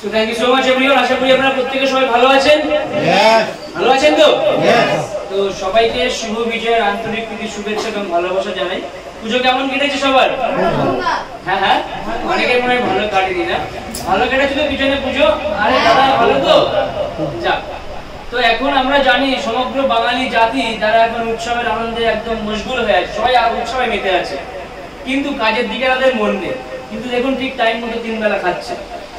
So thank you so much everyone. আশা করি আপনারা প্রত্যেকে সবাই ভালো আছেন। ভালো আছেন তো? তো সবাইকে শুভ বিজয়ের আন্তরিক প্রীতি শুভেচ্ছা এবং ভালোবাসা জানাই। পুজো কেমন কেটেছে সবার? হ্যাঁ অনেকের মনে হয় ভালো কাটেনি না। ভালো কেটেছে তো পিছনে পুজো? আরে দাদা ভালো তো? যাক। তো এখন আমরা জানি সমগ্র বাঙালি জাতি যারা এখন উৎসবের আনন্দে একদম মশগুল হয়ে আছে, সবাই উৎসবে মেতে আছে, কিন্তু কাজের দিকে তাদের মন নেই। কিন্তু দেখুন ঠিক টাইম মতো 3 বেলা খাচ্ছে,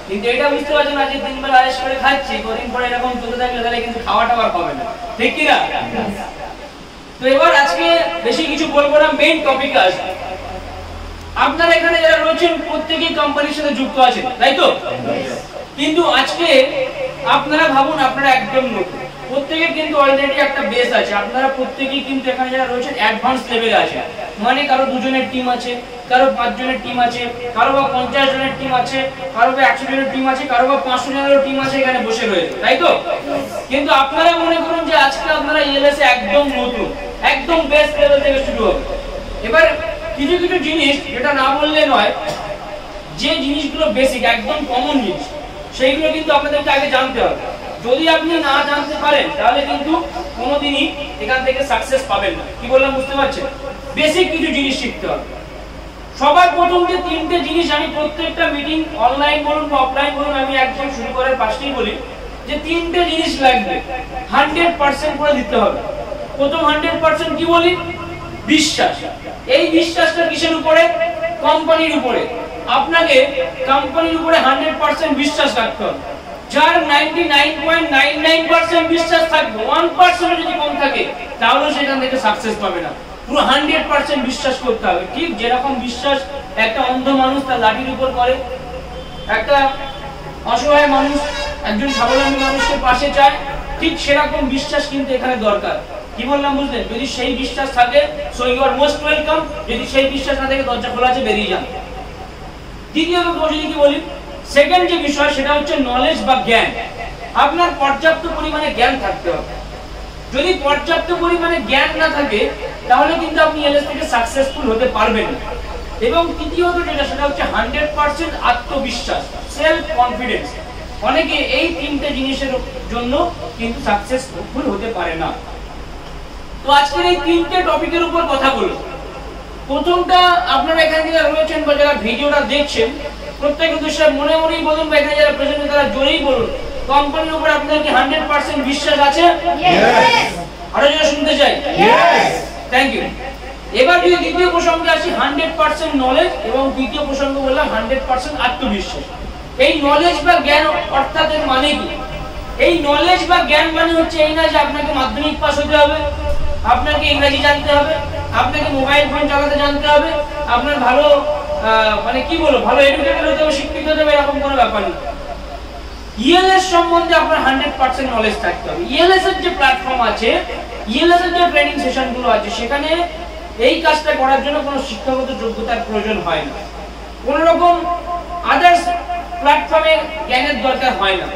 কিন্তু এটা বুঝতে পারছেন না যে 3 বেলা আয়েশ করে খাচ্ছি, কদিন পরে এরকম চলতে থাকলে তাহলে কিন্তু খাওয়াটা আর হবে না, ঠিক কি না? তো এবার আজকে বেশি কিছু বলবো না, মেইন টপিক আসবে। আপনারা এখানে যারা রয়েছেন প্রত্যেকেই কোম্পানির সাথে যুক্ত আছেন, তাই তো? কিন্তু আজকে আপনারা ভাবুন আপনারা একদম নতুন, প্রত্যেকের কিন্তু অলরেডি একটা বেস আছে। আপনারা প্রত্যেকেই কিন্তু এখানে যারা রয়েছেন অ্যাডভান্স লেভেলে আছে, মানে কারো 2 জনের টিম আছে, কারো 5 জনের টিম আছে, কারো বা 50 জনের টিম আছে, কারো বা 100 জনের টিম আছে, কারো বা 500 জনের টিম আছে এখানে বসে রয়েছে, তাই তো? কিন্তু আপনারা মনে করুন যে আজকে আপনারা ইএলএস এ একদম নতুন, একদম বেস লেভেল থেকে শুরু হবে। এবার কিছু কিছু জিনিস যেটা না বললে নয়, যে জিনিসগুলো বেসিক একদম কমন জিনিস, সেইগুলো কিন্তু আপনাদেরকে আগে জানতে হবে। যদি আপনি না জানতে পারেন তাহলে কিন্তু কোনোদিনই এখান থেকে সাকসেস পাবেন না। কি বললাম বুঝতে পারছেন? বেসিক কিছু জিনিস শিখতে হবে। সবার প্রথম যে 3টে জিনিস আমি প্রত্যেকটা মিটিং অনলাইন বলুন বা অফলাইন বলুন, আমি একদম শুরু করার পাশেই বলি যে 3টে জিনিস লাগবে, 100% করে দিতে হবে। প্রথম 100% কি বলি? বিশ্বাস। এই বিশ্বাসটা কিসের উপরে? কোম্পানির উপরে। আপনাকে কোম্পানির উপরে 100% বিশ্বাস রাখতে হবে। যার 99.99% বিশ্বাস থাকবে, 1% যদি কম থাকে তাহলে সেখান থেকে সাকসেস পাবে না। পুরো 100% বিশ্বাস করতে হবে। ঠিক যেরকম বিশ্বাস একটা অন্ধ মানুষ তার লাঠির উপর করে, একটা অসহায় মানুষ একজন স্বাবলম্বী মানুষকে পাশে চায়, ঠিক সেরকম বিশ্বাস কিন্তু এখানে দরকার। কি বললাম বুঝলেন? যদি সেই বিশ্বাস থাকে so you are most welcome, যদি সেই বিশ্বাস না থাকে দরজা খোলা আছে, বেরিয়ে যান। দ্বিতীয়ত যদি কি বলি, সেকেন্ড যে বিষয় সেটা হচ্ছে নলেজ বা জ্ঞান। আপনার পর্যাপ্ত পরিমাণে জ্ঞান থাকতে হবে। যদি পর্যাপ্ত পরিমাণে জ্ঞান না থাকে তাহলে কিন্তু আপনি এলএস থেকে সাকসেসফুল হতে পারবেন না। এবং তৃতীয়ত যেটা সেটা হচ্ছে 100% আত্মবিশ্বাস, সেলফ কনফিডেন্স। অনেকে এই 3টে জিনিসের জন্য কিন্তু সাকসেসফুল হতে পারে না। তো আজকের এই 3টে টপিকের উপর কথা বলবো। প্রথমটা, আপনারা এখানে যারা রয়েছেন বা যারা ভিডিওটা দেখছেন প্রত্যেক উদ্দেশ্যে মনে মনেই বলুন বা এখানে যারা প্রেজেন্ট তারা জোরেই বলুন, কোম্পানির উপর আপনাদের কি 100% বিশ্বাস আছে? ইয়েস। আরো যারা শুনতে চাই? ইয়েস। Thank you. এবার যদি দ্বিতীয় প্রসঙ্গে আসি, 100% নলেজ, এবং তৃতীয় প্রসঙ্গ বললাম 100% আত্মবিশ্বাস। এই নলেজ বা জ্ঞান অর্থাৎ এর মানে কি? এই নলেজ বা জ্ঞান মানে হচ্ছে এই না যে আপনাকে মাধ্যমিক পাস হতে হবে, আপনাকে ইংরেজি জানতে হবে, আপনাকে মোবাইল ফোন চালাতে জানতে হবে, আপনার ভালো মানে কি বলবো ভালো এডুকেটেড হতে হবে, শিক্ষিত হতে হবে, এরকম কোনো ব্যাপার না। ইএলএস সম্বন্ধে আপনার 100% নলেজ থাকতে হবে। ইএলএস এর যে প্ল্যাটফর্ম আছে, ইএলএস এর যে ট্রেনিং সেশনগুলো আছে, সেখানে এই কাজটা করার জন্য কোনো শিক্ষাগত যোগ্যতার প্রয়োজন হয় না, কোনো রকম আদার্স প্ল্যাটফর্মে জ্ঞানের দরকার হয় না।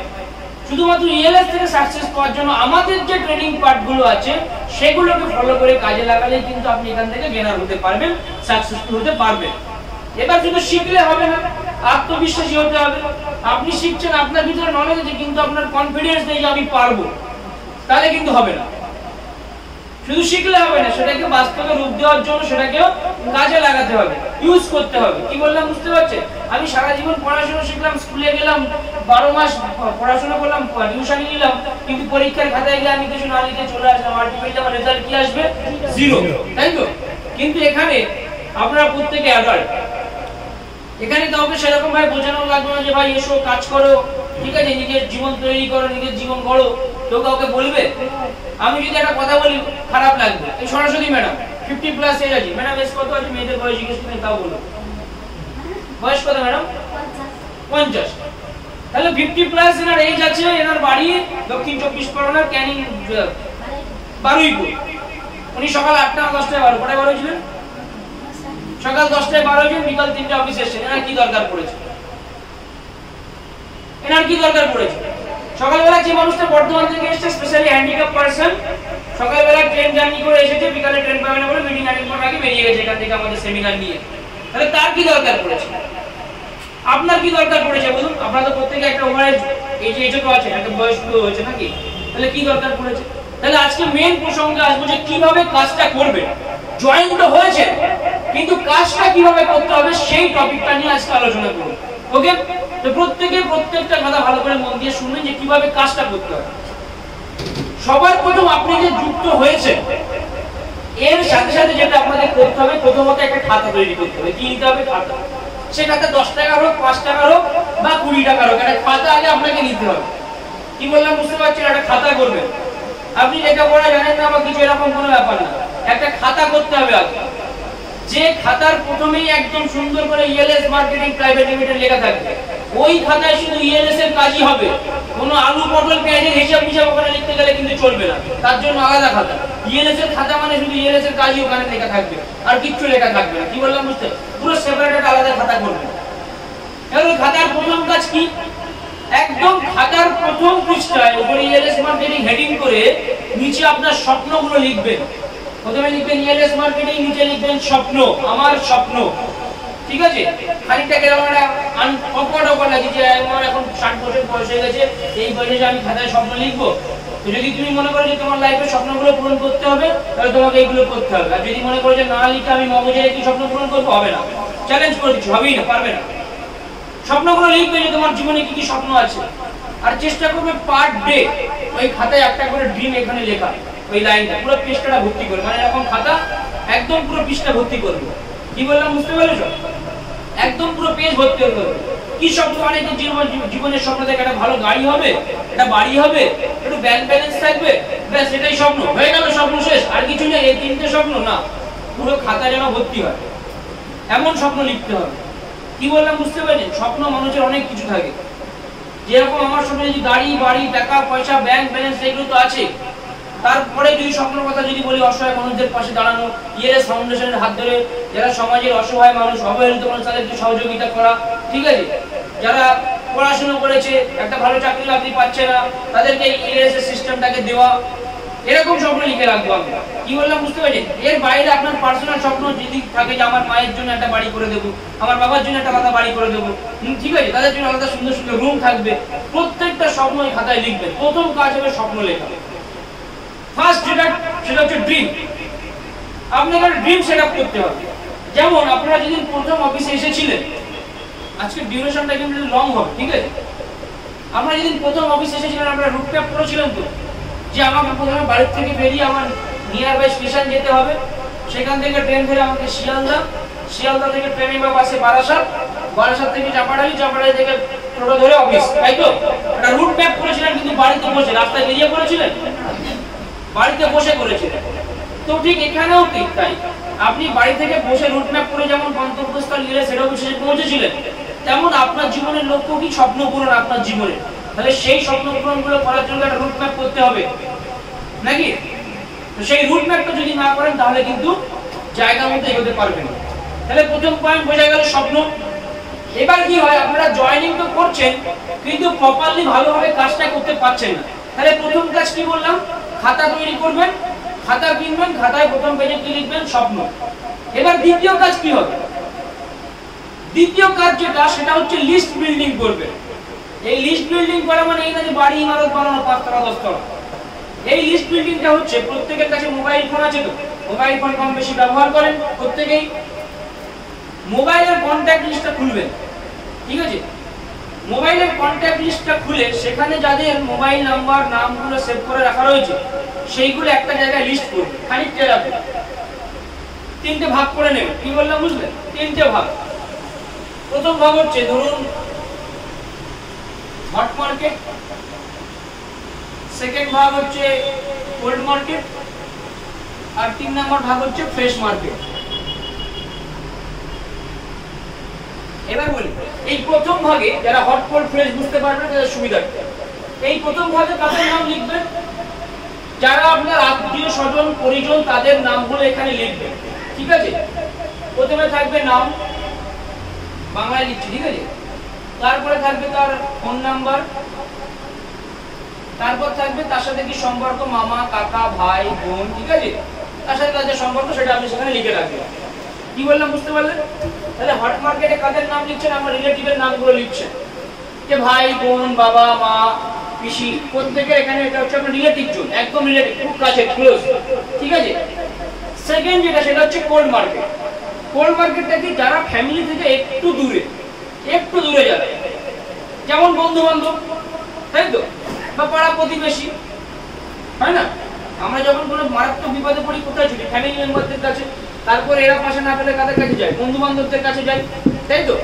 শুধুমাত্র ইএলএস থেকে সাকসেস পাওয়ার জন্য আমাদের যে ট্রেনিং পার্টগুলো আছে সেগুলোকে ফলো করে কাজে লাগালে কিন্তু আপনি এখান থেকে গেনার হতে পারবেন, সাকসেসফুল হতে পারবেন। এবার শুধু শিখলে হবে না, আত্মবিশ্বাসী হতে হবে। আপনি শিখছেন, আপনার ভিতরে নলেজ আছে, কিন্তু আপনার কনফিডেন্স নেই যে আমি পারবো, তাহলে কিন্তু হবে না। শুধু শিখলে হবে না, সেটাকে বাস্তবে রূপ দেওয়ার জন্য সেটাকেও কাজে লাগাতে হবে, ইউজ করতে হবে। কি বললাম বুঝতে পারছেন? আমি সারা জীবন পড়াশোনা শিখলাম, স্কুলে গেলাম, 12 মাস পড়াশোনা করলাম, টিউশনি নিলাম, কিন্তু পরীক্ষার খাতায় গিয়ে আমি কিছু না লিখে চলে আসলাম, আলটিমেটলি আমার রেজাল্ট কি আসবে? 0, তাই তো? কিন্তু এখানে আপনারা প্রত্যেকে অ্যাডাল্ট, এখানে কাউকে সেরকম ভাবে বোঝানো লাগবে না যে ভাই এসো কাজ করো, ঠিক আছে, নিজের জীবন তৈরি করো, নিজের জীবন গড়ো। কেউ কাউকে বলবে? আমি যদি একটা কথা বলি খারাপ লাগবে, এই সরাসরি ম্যাডাম 50+ এজ আছে, ম্যাডাম এজ কত আছে? মেয়েদের বয়স জিজ্ঞেস করেন, তাও বলো বয়স কত ম্যাডাম? 50। তাহলে 50+ এনার এজ আছে, এনার বাড়ি দক্ষিণ 24 পরগনার ক্যানিং বারুইপুর। উনি সকাল 8টা 10টায় বার, কটায় বার হয়েছিলেন? সকাল 10টায় বার হয়েছেন, বিকাল 3টে অফিসে এসেছেন। এনার কি দরকার পড়েছে? এনার কি দরকার পড়েছে? সকালবেলা যে মানুষটা বর্ধমান থেকে এসেছে, স্পেশালি হ্যান্ডিক্যাপ পারসন, সকালবেলা ট্রেন জার্নি করে এসেছে, বিকালে ট্রেন পাবে না বলে মিটিং অ্যাটেন্ড করার আগে বেরিয়ে গেছে এখান থেকে আমাদের সেমিনার নিয়ে। তাহলে তার কি দরকার পড়েছে? আপনার কি দরকার পড়েছে বলুন? আপনারা তো প্রত্যেকে একটা একেবারে এই যে এটুকু আছে একটা বয়স্ক হয়েছে নাকি, তাহলে কি দরকার পড়েছে? তাহলে আজকে মেন প্রসঙ্গে আসবো যে কিভাবে কাজটা করবে। জয়েন তো হয়েছে, কিন্তু কাজটা কিভাবে করতে হবে সেই টপিকটা নিয়ে আজকে আলোচনা করব। ওকে, তো প্রত্যেকটা কথা ভালো করে মন দিয়ে শুনবেন যে কিভাবে কাজটা করতে হবে। সবার প্রথম আপনি যে যুক্ত হয়েছে এর সাথে সাথে যেটা আপনাদের করতে হবে, প্রথমত একটা খাতা তৈরি করতে হবে। কি নিতে হবে? খাতা। সে খাতা 10 টাকার হোক, 5 টাকার হোক বা 20 টাকার হোক, একটা খাতা আগে আপনাকে নিতে হবে। কি বললাম বুঝতে পারছেন? একটা খাতা করবেন। আপনি লেখাপড়া জানেন না বা কিছু এরকম কোনো ব্যাপার না, একটা খাতা করতে হবে আগে। যে খাতার প্রথমেই একদম সুন্দর করে ইএলএস মার্কেটিং প্রাইভেট লিমিটেড লেখা থাকবে, ওই খাতায় শুধু ইএলএস এর কাজই হবে। কোনো আলু পটল পেঁয়াজের হিসাব ওখানে লিখতে গেলে কিন্তু চলবে না, তার জন্য আলাদা খাতা। ইএলএস এর খাতা মানে শুধু ইএলএস এর কাজই ওখানে লেখা থাকবে, আর কিচ্ছু লেখা থাকবে না। কি বললাম বুঝতে? পুরো সেপারেট আলাদা খাতা করবেন। এবার খাতার প্রথম কাজ কি? একদম খাতার প্রথম পৃষ্ঠায় উপরে ইএলএস মার্কেটিং হেডিং করে নিচে আপনার স্বপ্নগুলো লিখবেন। প্রথমে লিখবেন ইএলএস মার্কেটিং, নিচে লিখবেন স্বপ্ন, আমার স্বপ্ন। ঠিক আছে? খানিকটা কেমন অকওয়ার্ড লাগে যে আমার এখন 60 বছর বয়স হয়ে গেছে, এই বয়সে আমি খাতায় স্বপ্ন লিখবো? তো যদি তুমি মনে করো যে তোমার লাইফে স্বপ্নগুলো পূরণ করতে হবে, তাহলে তোমাকে এইগুলো করতে হবে। আর যদি মনে করো যে না লিখে আমি মগজে কি স্বপ্ন পূরণ করবো, হবে না। চ্যালেঞ্জ করে দিচ্ছি, হবেই না, পারবে না। স্বপ্নগুলো লিখবে যে তোমার জীবনে কি কি স্বপ্ন আছে, আর চেষ্টা করবে পার ডে ওই খাতায় একটা করে ড্রিম এখানে লেখা, ওই লাইনটা পুরো পৃষ্ঠাটা ভর্তি করবে। মানে এরকম খাতা একদম পুরো পৃষ্ঠা ভর্তি করবে। কি বললাম বুঝতে পেরেছো? একদম পুরো পেজ ভর্তি করবে। কি স্বপ্ন? অনেকের জীবনের স্বপ্ন থেকে একটা ভালো গাড়ি হবে, একটা বাড়ি হবে, একটু ব্যাংক ব্যালেন্স থাকবে, ব্যাস এটাই স্বপ্ন, হয়ে গেল, স্বপ্ন শেষ, আর কিছু নেই। এই তিনটে স্বপ্ন না, পুরো খাতা যেন ভর্তি হয় এমন স্বপ্ন লিখতে হবে। কি বললাম বুঝতে পারছেন? স্বপ্ন মানুষের অনেক কিছু থাকে। যেরকম আমার স্বপ্নে যদি গাড়ি বাড়ি টাকা পয়সা ব্যাংক ব্যালেন্স এগুলো তো আছে, তারপরে যদি স্বপ্নের কথা যদি বলি অসহায় মানুষদের পাশে দাঁড়ানো, ইএলএস ফাউন্ডেশনের হাত ধরে যারা সমাজের অসহায় মানুষ, অবহেলিত মানুষ, তাদেরকে সহযোগিতা করা। ঠিক আছে? যারা পড়াশোনা করেছে একটা ভালো চাকরি বাকরি পাচ্ছে না, তাদেরকে ইএলএস এর সিস্টেমটাকে দেওয়া, এরকম স্বপ্ন লিখে রাখবো আমরা। কি বললাম বুঝতে পারছেন? এর বাইরে আপনার পার্সোনাল স্বপ্ন যদি থাকে যে আমার মায়ের জন্য একটা বাড়ি করে দেবো, আমার বাবার জন্য একটা আলাদা বাড়ি করে দেবো, ঠিক আছে, তাদের জন্য আলাদা সুন্দর সুন্দর রুম থাকবে, প্রত্যেকটা স্বপ্ন এই খাতায় লিখবেন। প্রথম কাজ হবে স্বপ্ন লেখা। ফার্স্ট সেটা হচ্ছে ড্রিম। আপনাকে ড্রিম সেট আপ করতে হবে। যেমন আপনারা যেদিন প্রথম অফিসে এসেছিলেন, আজকে ডিউরেশনটা কিন্তু লং হবে, ঠিক আছে? আপনারা যেদিন প্রথম অফিসে এসেছিলেন আপনারা রুটম্যাপ করেছিলেন তো, যে আমাকে প্রথমে বাড়ি থেকে বেরিয়ে আমার নিয়ার বাই স্টেশন যেতে হবে, সেখান থেকে ট্রেন ধরে আমাকে শিয়ালদা থেকে ট্রেনে বা বাসে বারাসাত থেকে চাপাডালি থেকে টোটো ধরে অফিস, তাই তো? একটা রুট ম্যাপ করেছিলেন, কিন্তু বাড়িতে বসে, রাস্তায় বেরিয়ে করেছিলেন, বাড়িতে বসে করেছিলেন। তো ঠিক এখানেও ঠিক তাই, আপনি বাড়ি থেকে বসে রুট ম্যাপ করে যেমন গন্তব্যস্থল গেলে সেটা অফিসে পৌঁছেছিলেন, তেমন আপনার জীবনের লক্ষ্য কি? স্বপ্ন পূরণ আপনার জীবনে। তাহলে সেই স্বপ্ন পূরণগুলো করার জন্য একটা রুট ম্যাপ করতে হবে নাকি? তো সেই রুট ম্যাপটা যদি না করেন তাহলে কিন্তু জায়গার মধ্যে এগোতে পারবেন না। তাহলে প্রথম পয়েন্ট বোঝা গেল স্বপ্ন। এবার কি হয়, আপনারা জয়েনিং তো করছেন কিন্তু প্রপারলি ভালোভাবে কাজটা করতে পারছেন না। তাহলে প্রথম কাজ কি বললাম? খাতা তৈরি করবেন, খাতা কিনবেন, খাতায় প্রথম পেজে কি লিখবেন? স্বপ্ন। এবার দ্বিতীয় কাজ কি হবে? দ্বিতীয় কাজ যেটা, সেটা হচ্ছে লিস্ট বিল্ডিং করবে। এই লিস্ট বিল্ডিং করা মানে এই না যে বাড়ি ইমারত বানানো 5 তলা 10 তলা। এই লিস্ট বিল্ডিংটা হচ্ছে প্রত্যেকের কাছে মোবাইল ফোন আছে, তো মোবাইল ফোন কম বেশি ব্যবহার করেন প্রত্যেকেই। মোবাইলের কন্ট্যাক্ট লিস্টটা খুলবেন, ঠিক আছে? মোবাইলের কন্ট্যাক্ট লিস্টটা খুলে সেখানে যাদের মোবাইল নাম্বার নামগুলো সেভ করে রাখা রয়েছে সেইগুলো একটা জায়গায় লিস্ট করবেন, খানিকটা রাখবেন, 3টে ভাগ করে নেবেন। কি বললাম বুঝলেন? 3টে ভাগ। প্রথম ভাগ হচ্ছে ধরুন হট মার্কেট, সেকেন্ড ভাগ হচ্ছে কোল্ড মার্কেট, আর 3 নম্বর ভাগ হচ্ছে ফ্রেশ মার্কেট। এবার বলি, এই প্রথম ভাগে যারা হট কোল্ড ফ্রেশ বুঝতে পারবেন তাদের সুবিধা। এই প্রথম ভাগে কাদের নাম লিখবেন? যারা আপনার আত্মীয় স্বজন পরিজন তাদের নামগুলো এখানে লিখবেন, ঠিক আছে? প্রথমে থাকবে নাম, বাংলায় লিখছি, ঠিক আছে? তারপরে থাকবে তার ফোন নাম্বার, তারপর থাকবে তার সাথে কি সম্পর্ক, মামা কাকা ভাই বোন, ঠিক আছে? তার সাথে তাদের সম্পর্ক সেটা আপনি সেখানে লিখে রাখবেন। কি বললাম বুঝতে পারলেন? তাহলে হট মার্কেটে কাদের নাম লিখছেন? আমার রিলেটিভের নামগুলো লিখছেন। যে ভাই বোন বাবা মা পিসি প্রত্যেকের এখানে এটা হচ্ছে আপনার রিলেটিভ জোন, একদম রিলেটিভ, খুব কাছে, ক্লোজ, ঠিক আছে। সেকেন্ড যেটা সেটা হচ্ছে কোল্ড মার্কেট। কোল্ড মার্কেটটা কি যারা ফ্যামিলি থেকে একটু দূরে যাবে, যেমন বন্ধু বান্ধব, তাই তো, বা পাড়া প্রতিবেশী, হয় না? আমরা যখন কোনো মারাত্মক বিপদে পড়ি কোথায় ছুটি? ফ্যামিলি মেম্বারদের কাছে, তারপর এরা পাশে না পেলে কাদের কাছে যায়? বন্ধু বান্ধবদের কাছে যায়, তাই তো।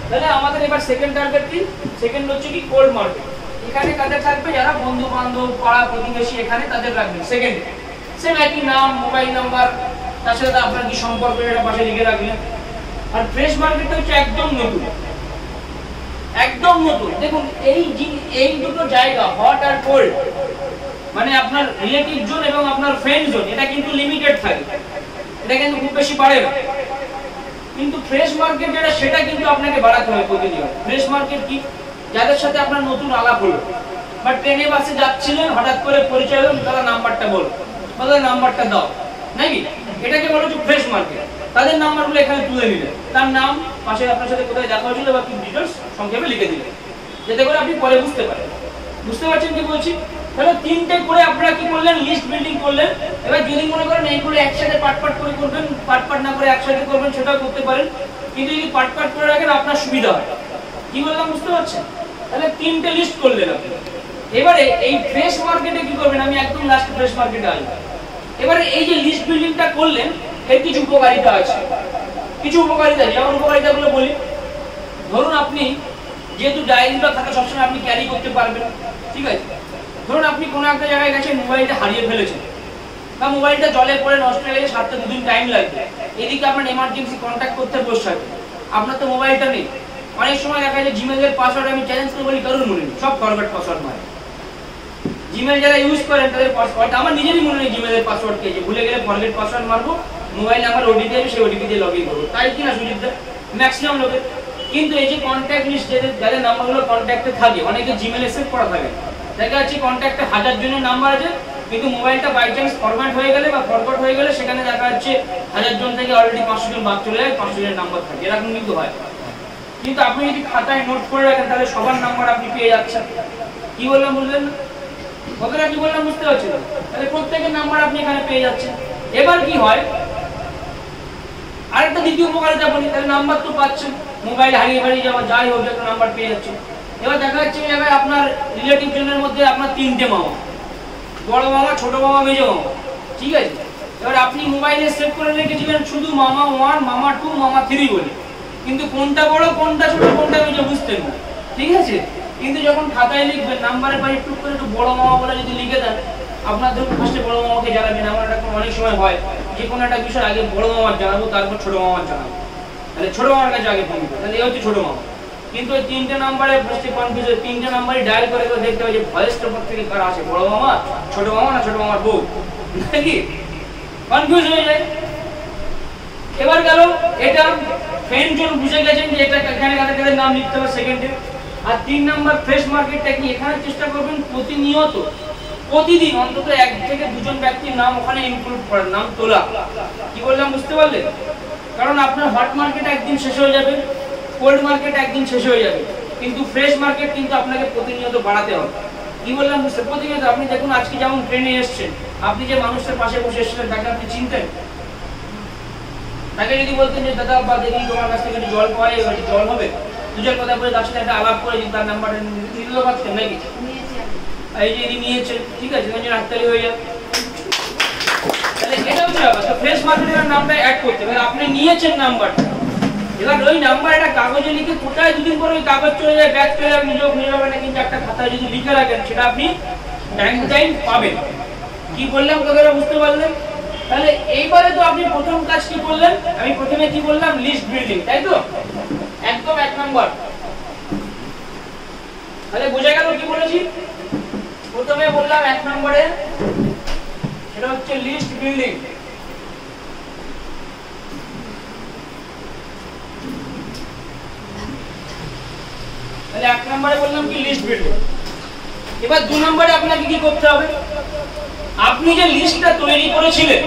তাহলে আমাদের এবার সেকেন্ড টার্গেট কি? সেকেন্ড হচ্ছে কি কোল্ড মার্কেট। এখানে কাদের থাকবে? যারা বন্ধু বান্ধব পাড়া প্রতিবেশী, এখানে তাদের রাখবেন সেকেন্ড। সেম একই নাম, মোবাইল নাম্বার, তার সাথে আপনার কি সম্পর্ক এটা পাশে লিখে রাখলেন। আর ফ্রেশ মার্কেটটা হচ্ছে একদম নতুন, একদম নতুন। দেখুন এই দুটো জায়গা, হট আর কোল্ড, মানে আপনার রিলেটিভ জোন এবং আপনার ফ্রেন্ড জোন, এটা কিন্তু লিমিটেড থাকে, এটা কিন্তু খুব বেশি বাড়ে না। কিন্তু ফ্রেশ মার্কেট যেটা, সেটা কিন্তু আপনাকে বাড়াতে হবে প্রতিদিন। ফ্রেশ মার্কেট কি? যাদের সাথে আপনার নতুন আলাপ হলো, বা ট্রেনে বাসে যাচ্ছিলেন, হঠাৎ করে পরিচয় হলো, তারা নাম্বারটা বলো, তাদের নাম্বারটা দাও, নাকি? এটাকে বলা হচ্ছে ফ্রেশ মার্কেট। তাদের নাম্বারগুলো এখানে তুলে নিলেন, তার নাম, পাশে আপনার সাথে কোথায় দেখা হয়েছিল বা কি ডিটেইলস সংক্ষেপে লিখে দিলেন, যাতে করে আপনি পরে বুঝতে পারেন। বুঝতে পারছেন কি বলছি? তাহলে তিনটে করে আপনারা কি করলেন? লিস্ট বিল্ডিং করলেন। এবার যদি মনে করেন এইগুলো একসাথে পার্ট করে করবেন, পার্ট না করে একসাথে করবেন, সেটাও করতে পারেন। কিন্তু যদি পার্ট করে রাখেন আপনার সুবিধা হয়। কি বললাম বুঝতে পারছেন? তাহলে তিনটে লিস্ট করলেন আপনি। এবারে এই ফ্রেশ মার্কেটে কি করবেন? আমি একদম লাস্ট ফ্রেশ মার্কেটে আসবো। এবারে এই যে লিস্ট বিল্ডিংটা করলেন, এর কিছু উপকারিতা আছে, কিছু উপকারিতা। যেমন উপকারিতাগুলো বলি, ধরুন আপনি যেহেতু ডায়েরিটা থাকে সবসময় আপনি ক্যারি করতে পারবেন, ঠিক আছে। ধরুন আপনি কোনো একটা জায়গায় গেছেন, মোবাইলটা হারিয়ে ফেলেছেন, বা মোবাইলটা জলে পড়ে নষ্ট হয়ে গেছে, 7 থেকে 2 দিন টাইম লাগবে। এদিকে আপনার এমার্জেন্সি কন্ট্যাক্ট করতে বসে, আপনার তো মোবাইলটা নেই। অনেক সময় দেখা যায় জিমেইলের পাসওয়ার্ড আমি চ্যালেঞ্জ করে বলি, কারণ মনে নেই, সব ফরওয়ার্ড পাসওয়ার্ড মারে। জিমেইল যারা ইউজ করেন তাদের পাসওয়ার্ড, আমার নিজেরই মনে নেই জিমেইলের পাসওয়ার্ড কি, যে ভুলে গেলে ফরগেট পাসওয়ার্ড মারবো, মোবাইল নাম্বার ওটিপি দেবে, সেই ওটিপি দিয়ে লগইন করবো, তাই কি না সুজিতদা? ম্যাক্সিমাম লোকের। কিন্তু এই যে কন্ট্যাক্ট লিস্ট, যাদের নাম্বারগুলো কন্ট্যাক্টে থাকে, অনেকে জিমেইলে সেভ করা থাকে, দেখা যাচ্ছে কন্ট্যাক্টে 1000 জনের নাম্বার আছে, কিন্তু মোবাইলটা বাই চান্স ফরম্যাট হয়ে গেলে বা ফরগট হয়ে গেলে, সেখানে দেখা যাচ্ছে 1000 জন থেকে অলরেডি 500 জন বাদ চলে যায়, 500 জনের নাম্বার থাকে, এরকম কিন্তু হয়। কিন্তু আপনি যদি খাতায় নোট করে রাখেন, তাহলে সবার নাম্বার আপনি পেয়ে যাচ্ছেন। কি বললাম বুঝলেন? কতটা কি বললাম বুঝতে পারছেন? তাহলে প্রত্যেকের নাম্বার আপনি এখানে পেয়ে যাচ্ছেন। এবার কি হয়, আরেকটা দ্বিতীয় উপকারিতা বলি, তাহলে নাম্বার তো পাচ্ছেন, মোবাইল হারিয়ে যাওয়া যাই হোক, একটা নাম্বার পেয়ে যাচ্ছেন। এবার দেখা যাচ্ছে এই জায়গায় আপনার রিলেটিভ জনের মধ্যে আপনার 3টে মামা, বড় মামা, ছোট মামা, মেজো মামা, ঠিক আছে। এবার আপনি মোবাইলে সেভ করে রেখেছিলেন শুধু মামা 1, মামা 2, মামা 3 বলে, কিন্তু কোনটা বড় কোনটা ছোট কোনটা মেজো বুঝতেন না, ঠিক আছে। কিন্তু যখন খাতায় লিখবেন, নাম্বারের পাশে টুক করে একটু বড় মামা বলে যদি লিখে দেন, আপনার ধরুন ফার্স্টে বড় মামাকে জানাবেন। আমার একটা অনেক সময় হয় যে কোনো একটা বিষয় আগে বড় মামার জানাবো, তারপর ছোট মামার জানাবো, তাহলে ছোট মামার কাছে আগে ফোন করবো, তাহলে এই হচ্ছে ছোট মামা। কিন্তু ওই 3টে নাম্বারে ফার্স্টে কনফিউজ, 3টে নাম্বারই ডায়াল করে দেখতে হবে যে ভয়েসটার পর থেকে কার আছে, বড় মামা, ছোট মামা না ছোট মামার বউ, নাকি? কনফিউজ হয়ে যায়। এবার গেল এটা ফ্রেন্ড জোন, বুঝে গেছেন যে এটা এখানে কাদের নাম লিখতে হবে সেকেন্ডে। আর 3 নাম্বার ফ্রেশ মার্কেটটা কি, এখানে চেষ্টা করবেন প্রতিনিয়ত, প্রতিদিন অন্তত 1 থেকে 2 জন ব্যক্তির নাম ওখানে ইনক্লুড করার, নাম তোলা। কি বললাম বুঝতে পারলেন? কারণ আপনার হট মার্কেট একদিন শেষ হয়ে যাবে, কোল্ড মার্কেট একদিন শেষ হয়ে যাবে, কিন্তু ফ্রেশ মার্কেট কিন্তু আপনাকে প্রতিনিয়ত বাড়াতে হবে। কি বললাম বুঝতে? প্রতিনিয়ত। আপনি দেখুন আজকে যেমন ট্রেনে এসেছেন, আপনি যে মানুষের পাশে বসে এসেছিলেন, তাকে আপনি চিনতেন? তাকে যদি বলতেন যে দাদা বা দিদি তোমার কাছ থেকে জল পাওয়া যায়, জল হবে, দুজন কথা বলে তার সাথে একটা আলাপ করে তার নাম্বারটা নিতে পারতেন নাকি? এই যে নিয়েছেন, ঠিক আছে, হাততালি হয়ে যাবে। তাহলে এটা হচ্ছে ব্যাপার। তো ফ্রেশ মার্কেটের নামটা অ্যাড করতে হবে, আপনি নিয়েছেন নাম্বারটা, এবার ওই নাম্বার একটা কাগজে লিখে, কোথায় দুদিন পরে ওই কাগজ চলে যায়, ব্যাগ চলে যাবে, নিজেও খুঁজে পাবেন না, কিন্তু একটা খাতায় যদি লিখে রাখেন, সেটা আপনি টাইম টু টাইম পাবেন। কি বললাম কথাটা বুঝতে পারলেন? তাহলে এইবারে তো আপনি প্রথম কাজ কি করলেন? আমি প্রথমে কি বললাম? লিস্ট বিল্ডিং, তাই তো? একদম 1 নাম্বার। তাহলে বোঝা গেল কি বলেছি? প্রথমে বললাম 1 নম্বরে সেটা হচ্ছে লিস্ট বিল্ডিং। তাহলে 1 নম্বরে বললাম কি লিস্ট বিল্ডিং। এবার 2 নম্বরে আপনাকে কি করতে হবে? আপনি যে লিস্টটা তৈরি করেছিলেন,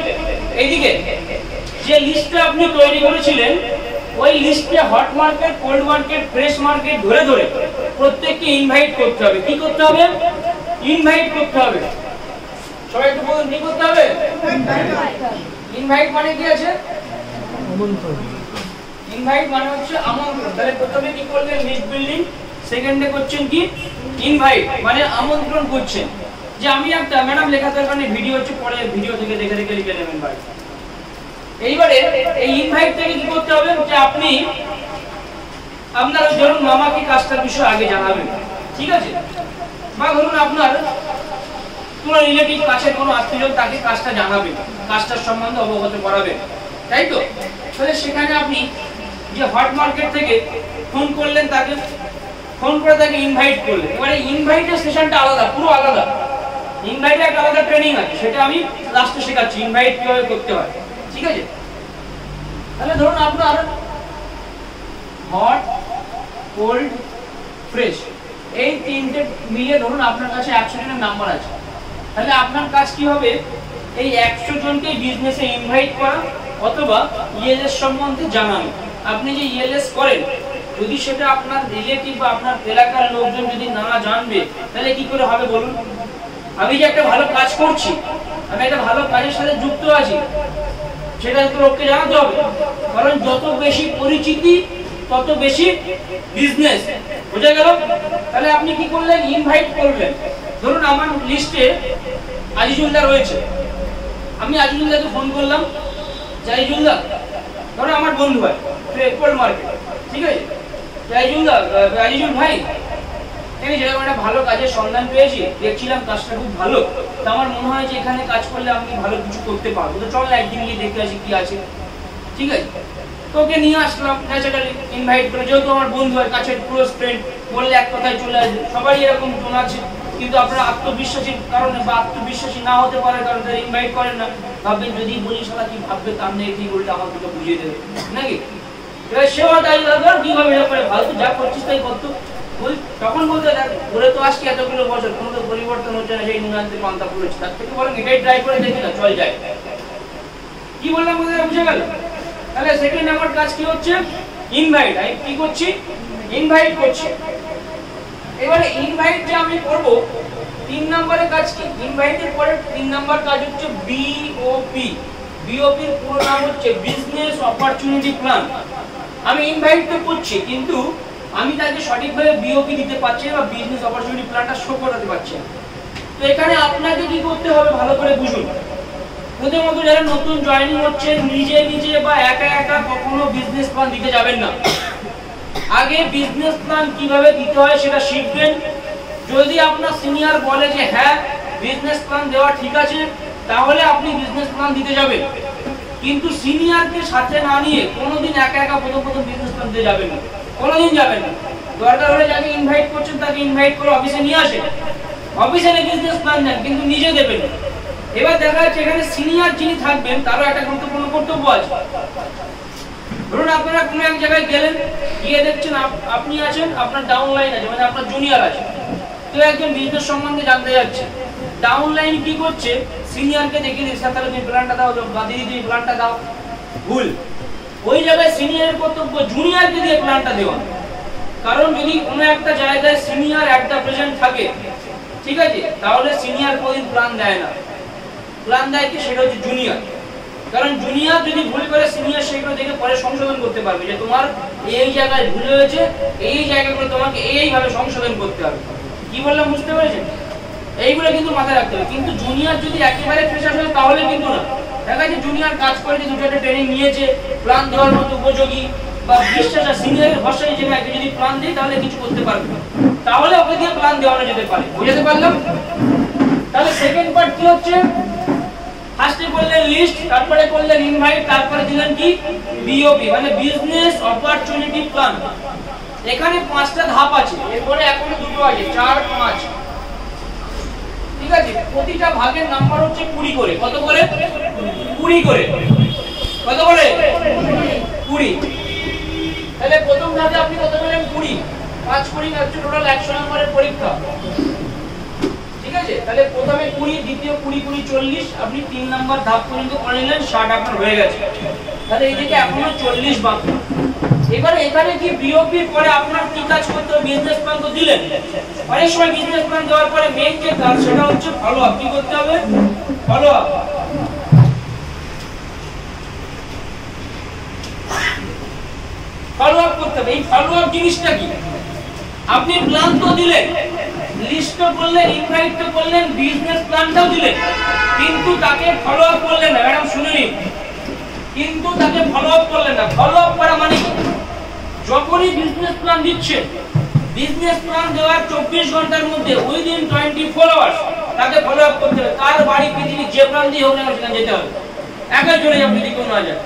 এইদিকে যে লিস্টটা আপনি তৈরি করেছিলেন, ওই লিস্টে hot market, cold market, fresh market ধরে ধরে প্রত্যেককে ইনভাইট করতে হবে। কি করতে হবে? ইনভাইট করতে হবে। সবাই একটু বলুন কি করতে হবে? ইনভাইট মানে কি আছে? আমন্ত্রণ। ইনভাইট মানে হচ্ছে আমন্ত্রণ। তাহলে প্রথমে কি করলেন? লিস্ট বিল্ডিং, সেকেন্ডে করছেন কি? ইনভাইট মানে আমন্ত্রণ করছেন। যে আমি একটা ম্যাডাম লেখাতে কারণে ভিডিও হচ্ছে, পরে ভিডিও থেকে দেখে দেখে লিখে নেবেন ভাই। এইবারে এই ইনভাইট থেকে কি করতে হবে? যে আপনি আপনার ধরুন মামাকে কাজটার বিষয়ে আগে জানাবেন, ঠিক আছে? বা ধরুন আপনার কোনো রিলেটিভ কাছের কোনো আত্মীয় তাকে কাজটা জানাবেন, কাজটার সম্বন্ধে অবগত করাবেন, তাই তো? তাহলে সেখানে আপনি যে হট মার্কেট থেকে ফোন করলেন, তাকে ফোন করে তাকে ইনভাইট করলেন। এবারে ইনভাইটের সেশনটা আলাদা, পুরো আলাদা। ইনভাইটে একটা আলাদা ট্রেনিং আছে, সেটা আমি লাস্টে শেখাচ্ছি ইনভাইট কিভাবে করতে হয়, ঠিক আছে? তাহলে ধরুন আপনার হট, কোল্ড, ফ্রেশ এই তিনটে মিলিয়ে ধরুন আপনার কাছে 100 জনের নাম্বার আছে। তাহলে আপনার কাজ কি হবে? এই 100 জনকে বিজনেসে ইনভাইট করা অথবা ইএলএস সম্বন্ধে জানানো। আপনি যে ইএলএস করেন, যদি সেটা আপনার রিলেটিভ বা আপনার এলাকার লোকজন যদি না জানবে, তাহলে কি করে হবে বলুন? আমি যে একটা ভালো কাজ করছি, আমি একটা ভালো কাজের সাথে যুক্ত আছি, সেটা তো লোককে জানাতে হবে। কারণ যত বেশি পরিচিতি তত বেশি বিজনেস। বুঝা গেল? তাহলে আপনি কি করলেন? ইনভাইট করলেন। ধরুন আমার লিস্টে আজিজুল্লাহ রয়েছে, আমি আজিজুল্লাহকে ফোন করলাম, জাইজুল্লাহ ধরো আমার বন্ধু হয় কোল্ড মার্কেট, ঠিক আছে? জাইজুল্লাহ, আজিজুল ভাই, আমি যেরকম একটা ভালো কাজের সন্ধান পেয়েছি, দেখছিলাম কাজটা খুব ভালো, তো আমার মনে হয় যে এখানে কাজ করলে আমি ভালো কিছু করতে পারবো, তো চল না একদিন গিয়ে দেখতে আসি কি আছে, ঠিক আছে? তোকে নিয়ে আসলাম ন্যাচারালি ইনভাইট করে, যেহেতু আমার বন্ধু হয়, কাছের ক্লোজ ফ্রেন্ড, বললে এক কথায় চলে আসবে। সবাই এরকম জন আছে, কিন্তু আপনারা আত্মবিশ্বাসীর কারণে বা আত্মবিশ্বাসী না হতে পারে কারণ তারা ইনভাইট করেন না। ভাববেন যদি বলি শালা কি ভাববে, তার নেই কি বললে আমাকে তো বুঝিয়ে দেবে নাকি? এবার সেও তাই ধর কি ভাবে এটা করে ভালো, যা করছিস তাই করতো বল। তখন বলতে দেখ ওরে তো আসছি এতগুলো বছর, কোনো তো পরিবর্তন হচ্ছে না, সেই নুনান্তে পান্তা পড়েছে, তার থেকে বলেন এটাই ট্রাই করে দেখি না, চল যায়। কি বললাম বুঝে গেল? তাহলে সেকেন্ড নাম্বার কাজ কি হচ্ছে? ইনভাইট। আমি কি করছি? ইনভাইট করছি। এবারে ইনভাইট যে আমি করব, 3 নম্বরের কাজ কি? ইনভাইটের পরে 3 নাম্বার কাজ হচ্ছে বিওপি। বিওপির পুরো নাম হচ্ছে বিজনেস অপরচুনিটি প্ল্যান। আমি ইনভাইট তো করছি, কিন্তু আমি তাকে সঠিকভাবে বিওপি দিতে পারছি না বা বিজনেস অপরচুনিটি প্ল্যানটা শো করাতে পারছি না। তো এখানে আপনাকে কি করতে হবে ভালো করে বুঝুন। প্রথমত যারা নতুন জয়েনিং হচ্ছে, নিজে নিজে বা একা একা কখনো বিজনেস প্ল্যান দিতে যাবেন না। আগে বিজনেস প্ল্যান কিভাবে দিতে হয় সেটা শিখবেন। যদি আপনার সিনিয়র বলে যে হ্যাঁ বিজনেস প্ল্যান দেওয়া ঠিক আছে, তাহলে আপনি বিজনেস প্ল্যান দিতে যাবেন। কিন্তু সিনিয়রকে সাথে না নিয়ে কোনোদিন একা একা প্রথম বিজনেস প্ল্যান দিতে যাবেন না, কোনোদিন যাবেন না। দরকার হলে যাকে ইনভাইট করছেন তাকে ইনভাইট করে অফিসে নিয়ে আসেন, অফিসে বিজনেস প্ল্যান দেন, কিন্তু নিজে দেবেন না। এবার দেখা যাচ্ছে এখানে সিনিয়র যিনি থাকবেন তারও একটা গুরুত্বপূর্ণ কর্তব্য আছে। ধরুন আপনারা কোনো এক জায়গায় গেলেন, গিয়ে দেখছেন আপনি আছেন, আপনার ডাউনলাইন আছে, মানে আপনার জুনিয়র আছে, তো একজন বিজনেস সম্বন্ধে জানতে যাচ্ছে। ডাউনলাইন কি করছে? সিনিয়রকে দেখিয়ে দিচ্ছে তাহলে তুমি প্ল্যানটা দাও, বা দিদি তুমি প্ল্যানটা দাও। ভুল। ওই জায়গায় সিনিয়রের কর্তব্য জুনিয়রকে দিয়ে প্ল্যানটা দেওয়া। কারণ যদি কোনো একটা জায়গায় সিনিয়র একটা প্রেজেন্ট থাকে, ঠিক আছে, তাহলে সিনিয়র কোনদিন প্ল্যান দেয় না। প্ল্যান দেয় কি? সেটা হচ্ছে জুনিয়র। কারণ জুনিয়র যদি ভুল করে, সিনিয়র সেগুলো দেখে পরে সংশোধন করতে পারবে, যে তোমার এই জায়গায় ভুল হয়েছে, এই জায়গাগুলো তোমাকে এইভাবে সংশোধন করতে হবে। কি বললাম বুঝতে পেরেছেন? এইগুলো কিন্তু মাথায় রাখতে হবে। কিন্তু জুনিয়র যদি একেবারে ফ্রেশার হয় তাহলে কিন্তু না। দেখা যাচ্ছে জুনিয়র কাজ করে যে দুটো ট্রেনিং নিয়েছে, প্ল্যান দেওয়ার মতো উপযোগী বা বিশ্বাস আর সিনিয়রের ভরসায় যে না যদি প্ল্যান দেয় তাহলে কিছু করতে পারবে না, তাহলে ওকে দিয়ে প্ল্যান দেওয়ানো যেতে পারে। বুঝতে পারলাম? তাহলে সেকেন্ড পার্ট কি হচ্ছে? ফার্স্টে করলেন লিস্ট, তারপরে করলেন ইনভাইট, তারপরে দিলেন কি? বিওপি মানে বিজনেস অপরচুনিটি প্ল্যান। এখানে 5টা ধাপ আছে, এরপরে এখনো দুটো আছে, 4, 5, ঠিক আছে? প্রতিটা ভাগের নাম্বার হচ্ছে 20 করে। কত করে? 20 করে। কত করে? 20। তাহলে প্রথম ধাপে আপনি কত পেলেন? 20। 5, 20 হচ্ছে টোটাল 100 নম্বরের পরীক্ষা, ঠিক আছে? তাহলে প্রথমে 20, দ্বিতীয় 20, 20, 40, আপনি 3 নাম্বার ধাপ পর্যন্ত করে নিলেন, 60 আপনার হয়ে গেছে। তাহলে এইদিকে এখনো 40 বাকি। এবারে এখানে কি বিওপির পরে আপনার কি কাজ করতে হবে? বিজনেস প্ল্যান তো দিলেন, অনেক সময় বিজনেস প্ল্যান দেওয়ার পরে মেইন যে কাজ সেটা হচ্ছে ফলো আপ। কি করতে হবে? Follow up. ফলো আপ করতে হবে। এই ফলো আপ জিনিসটা কি? আপনি প্ল্যান তো দিলেন, লিস্ট তো করলেন, ইনভাইট তো করলেন, বিজনেস প্ল্যানটাও দিলেন, কিন্তু তাকে ফলো আপ করলেন না। ম্যাডাম শুনে নিন, কিন্তু তাকে ফলো আপ করলেন না। ফলো আপ করা মানে কি? যখনই বিজনেস প্ল্যান দিচ্ছেন, বিজনেস প্ল্যান দেওয়ার 24 ঘন্টার মধ্যে উইদিন 24 আওয়ার্স তাকে ফলো আপ করতে হবে। তার বাড়ি পৃথিবীর যে প্রান্তে হোক না সেখানে যেতে হবে, একাই চলে যাবে যদি কেউ না যায়।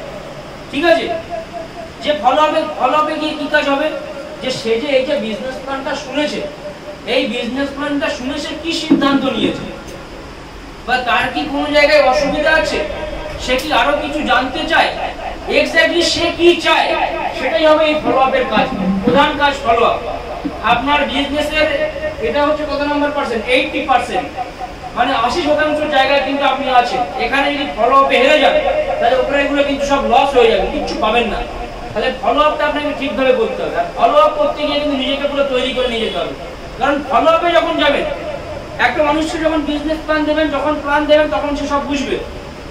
ঠিক আছে? যে ফলো আপে গিয়ে কি কাজ হবে? যে সে যে এই যে বিজনেস প্ল্যানটা শুনেছে, এই বিজনেস প্ল্যানটা শুনে সে কি সিদ্ধান্ত নিয়েছে, বা তার কি কোনো জায়গায় অসুবিধা আছে, সে কি আরো কিছু জানতে চায়, এক্স্যাক্টলি সে কি চায়, সেটাই হবে এই ফলো আপের কাজ। প্রধান কাজ ফলো আপ। আপনার বিজনেসের এটা হচ্ছে কত নাম্বার পার্সেন্ট? 80%, মানে 80% জায়গায় কিন্তু আপনি আছেন। এখানে যদি ফলো আপে হেরে যান তাহলে উপরে এগুলো কিন্তু সব লস হয়ে যাবে, কিছু পাবেন না। তাহলে ফলো আপটা আপনাকে ঠিকভাবে করতে হবে। আর ফলো আপ করতে গিয়ে কিন্তু নিজেকে পুরো তৈরি করে নিয়ে যেতে হবে। কারণ ফলো আপে যখন যাবেন, একটা মানুষকে যখন বিজনেস প্ল্যান দেবেন, যখন প্ল্যান দেবেন তখন সে সব বুঝবে,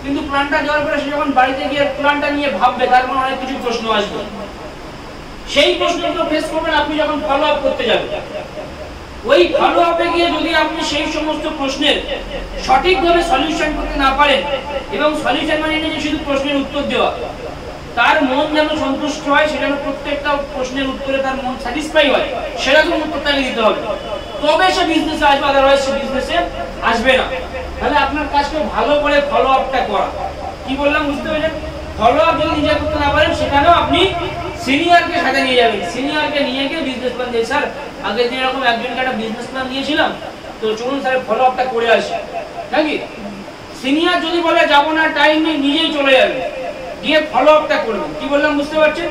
কিন্তু প্ল্যানটা দেওয়ার পরে সে যখন বাড়িতে গিয়ে প্ল্যানটা নিয়ে ভাববে, তার মনে অনেক কিছু প্রশ্ন আসবে। সেই প্রশ্নগুলো ফেস করবেন আপনি যখন ফলো আপ করতে যাবেন। ওই ফলো আপে গিয়ে যদি আপনি সেই সমস্ত প্রশ্নের সঠিকভাবে সলিউশন করতে না পারেন, এবং সলিউশন মানে যে শুধু প্রশ্নের উত্তর দেওয়া, তার মন যেন সন্তুষ্ট হয়, সেটা প্রত্যেকটা প্রশ্নের উত্তরে তার মন স্যাটিসফাই হয়, সেরকম উত্তর তাকে দিতে হবে, তবে সে বিজনেসে আসবে, আদারওয়াইজ সে বিজনেসে আসবে না। তাহলে আপনার কাজকে ভালো করে ফলো আপটা করা। কি বললাম বুঝতে পেরেছেন? ফলো আপ যদি নিজে করতে না পারেন, সেখানেও আপনি সিনিয়রকে সাথে নিয়ে যাবেন। সিনিয়রকে নিয়ে গিয়ে বিজনেস প্ল্যান দিয়ে, স্যার আগে দিন এরকম একজনকে একটা বিজনেস প্ল্যান দিয়েছিলাম, তো চলুন স্যার ফলো আপটা করে আসি, নাকি? সিনিয়র যদি বলে যাবো না, টাইম নেই, নিজেই চলে যাবে, গিয়ে ফলো আপটা করবেন। কি বললাম বুঝতে পারছেন?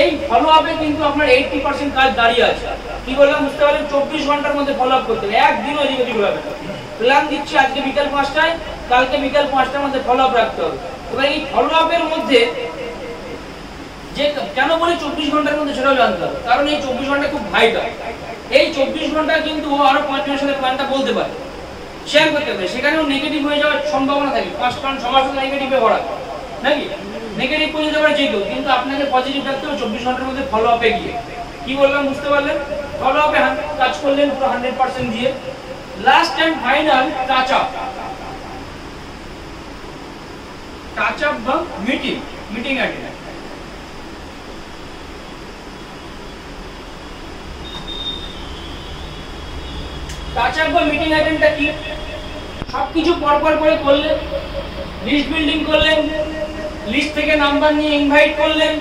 এই ফলো আপে কিন্তু আপনার 80% কাজ দাঁড়িয়ে আছে। কি বললাম বুঝতে পারলেন? 24 ঘন্টার মধ্যে ফলো আপ করতে হবে, একদিনও এদিক ওদিক হবে না। প্ল্যান দিচ্ছি আজকে বিকাল 5টায়, কালকে বিকাল 5টার মধ্যে ফলো আপ রাখতে হবে। এবার এই ফলো আপের মধ্যে যে কেন বলি 24 ঘন্টার মধ্যে, সেটাও জানতে হবে। কারণ এই 24 ঘন্টা খুব ভাইটাল। এই 24 ঘন্টা কিন্তু ও আরো 5 জনের সাথে প্ল্যানটা বলতে পারে, শেয়ার করতে পারে, সেখানেও নেগেটিভ হয়ে যাওয়ার সম্ভাবনা থাকে। 5 প্ল্যান সবার সাথে নেগেটিভে ভরা, নাকি? নেগেটিভ করে দিতে পারে যেহেতু, কিন্তু আপনাকে পজিটিভ রাখতে হবে 24 ঘন্টার মধ্যে ফলো আপে গিয়ে। কি বললাম বুঝতে পারলেন? ফলো আপে কাজ করলেন পুরো 100% দিয়ে। Last and final touch up. Touch up বা মিটিং অ্যাটেন্ড। টাচ আপ বা মিটিং অ্যাটেন্ডটা কি? সবকিছু পরপর করে করলেন, লিস্ট বিল্ডিং করলেন, লিস্ট থেকে নাম্বার নিয়ে ইনভাইট করলেন,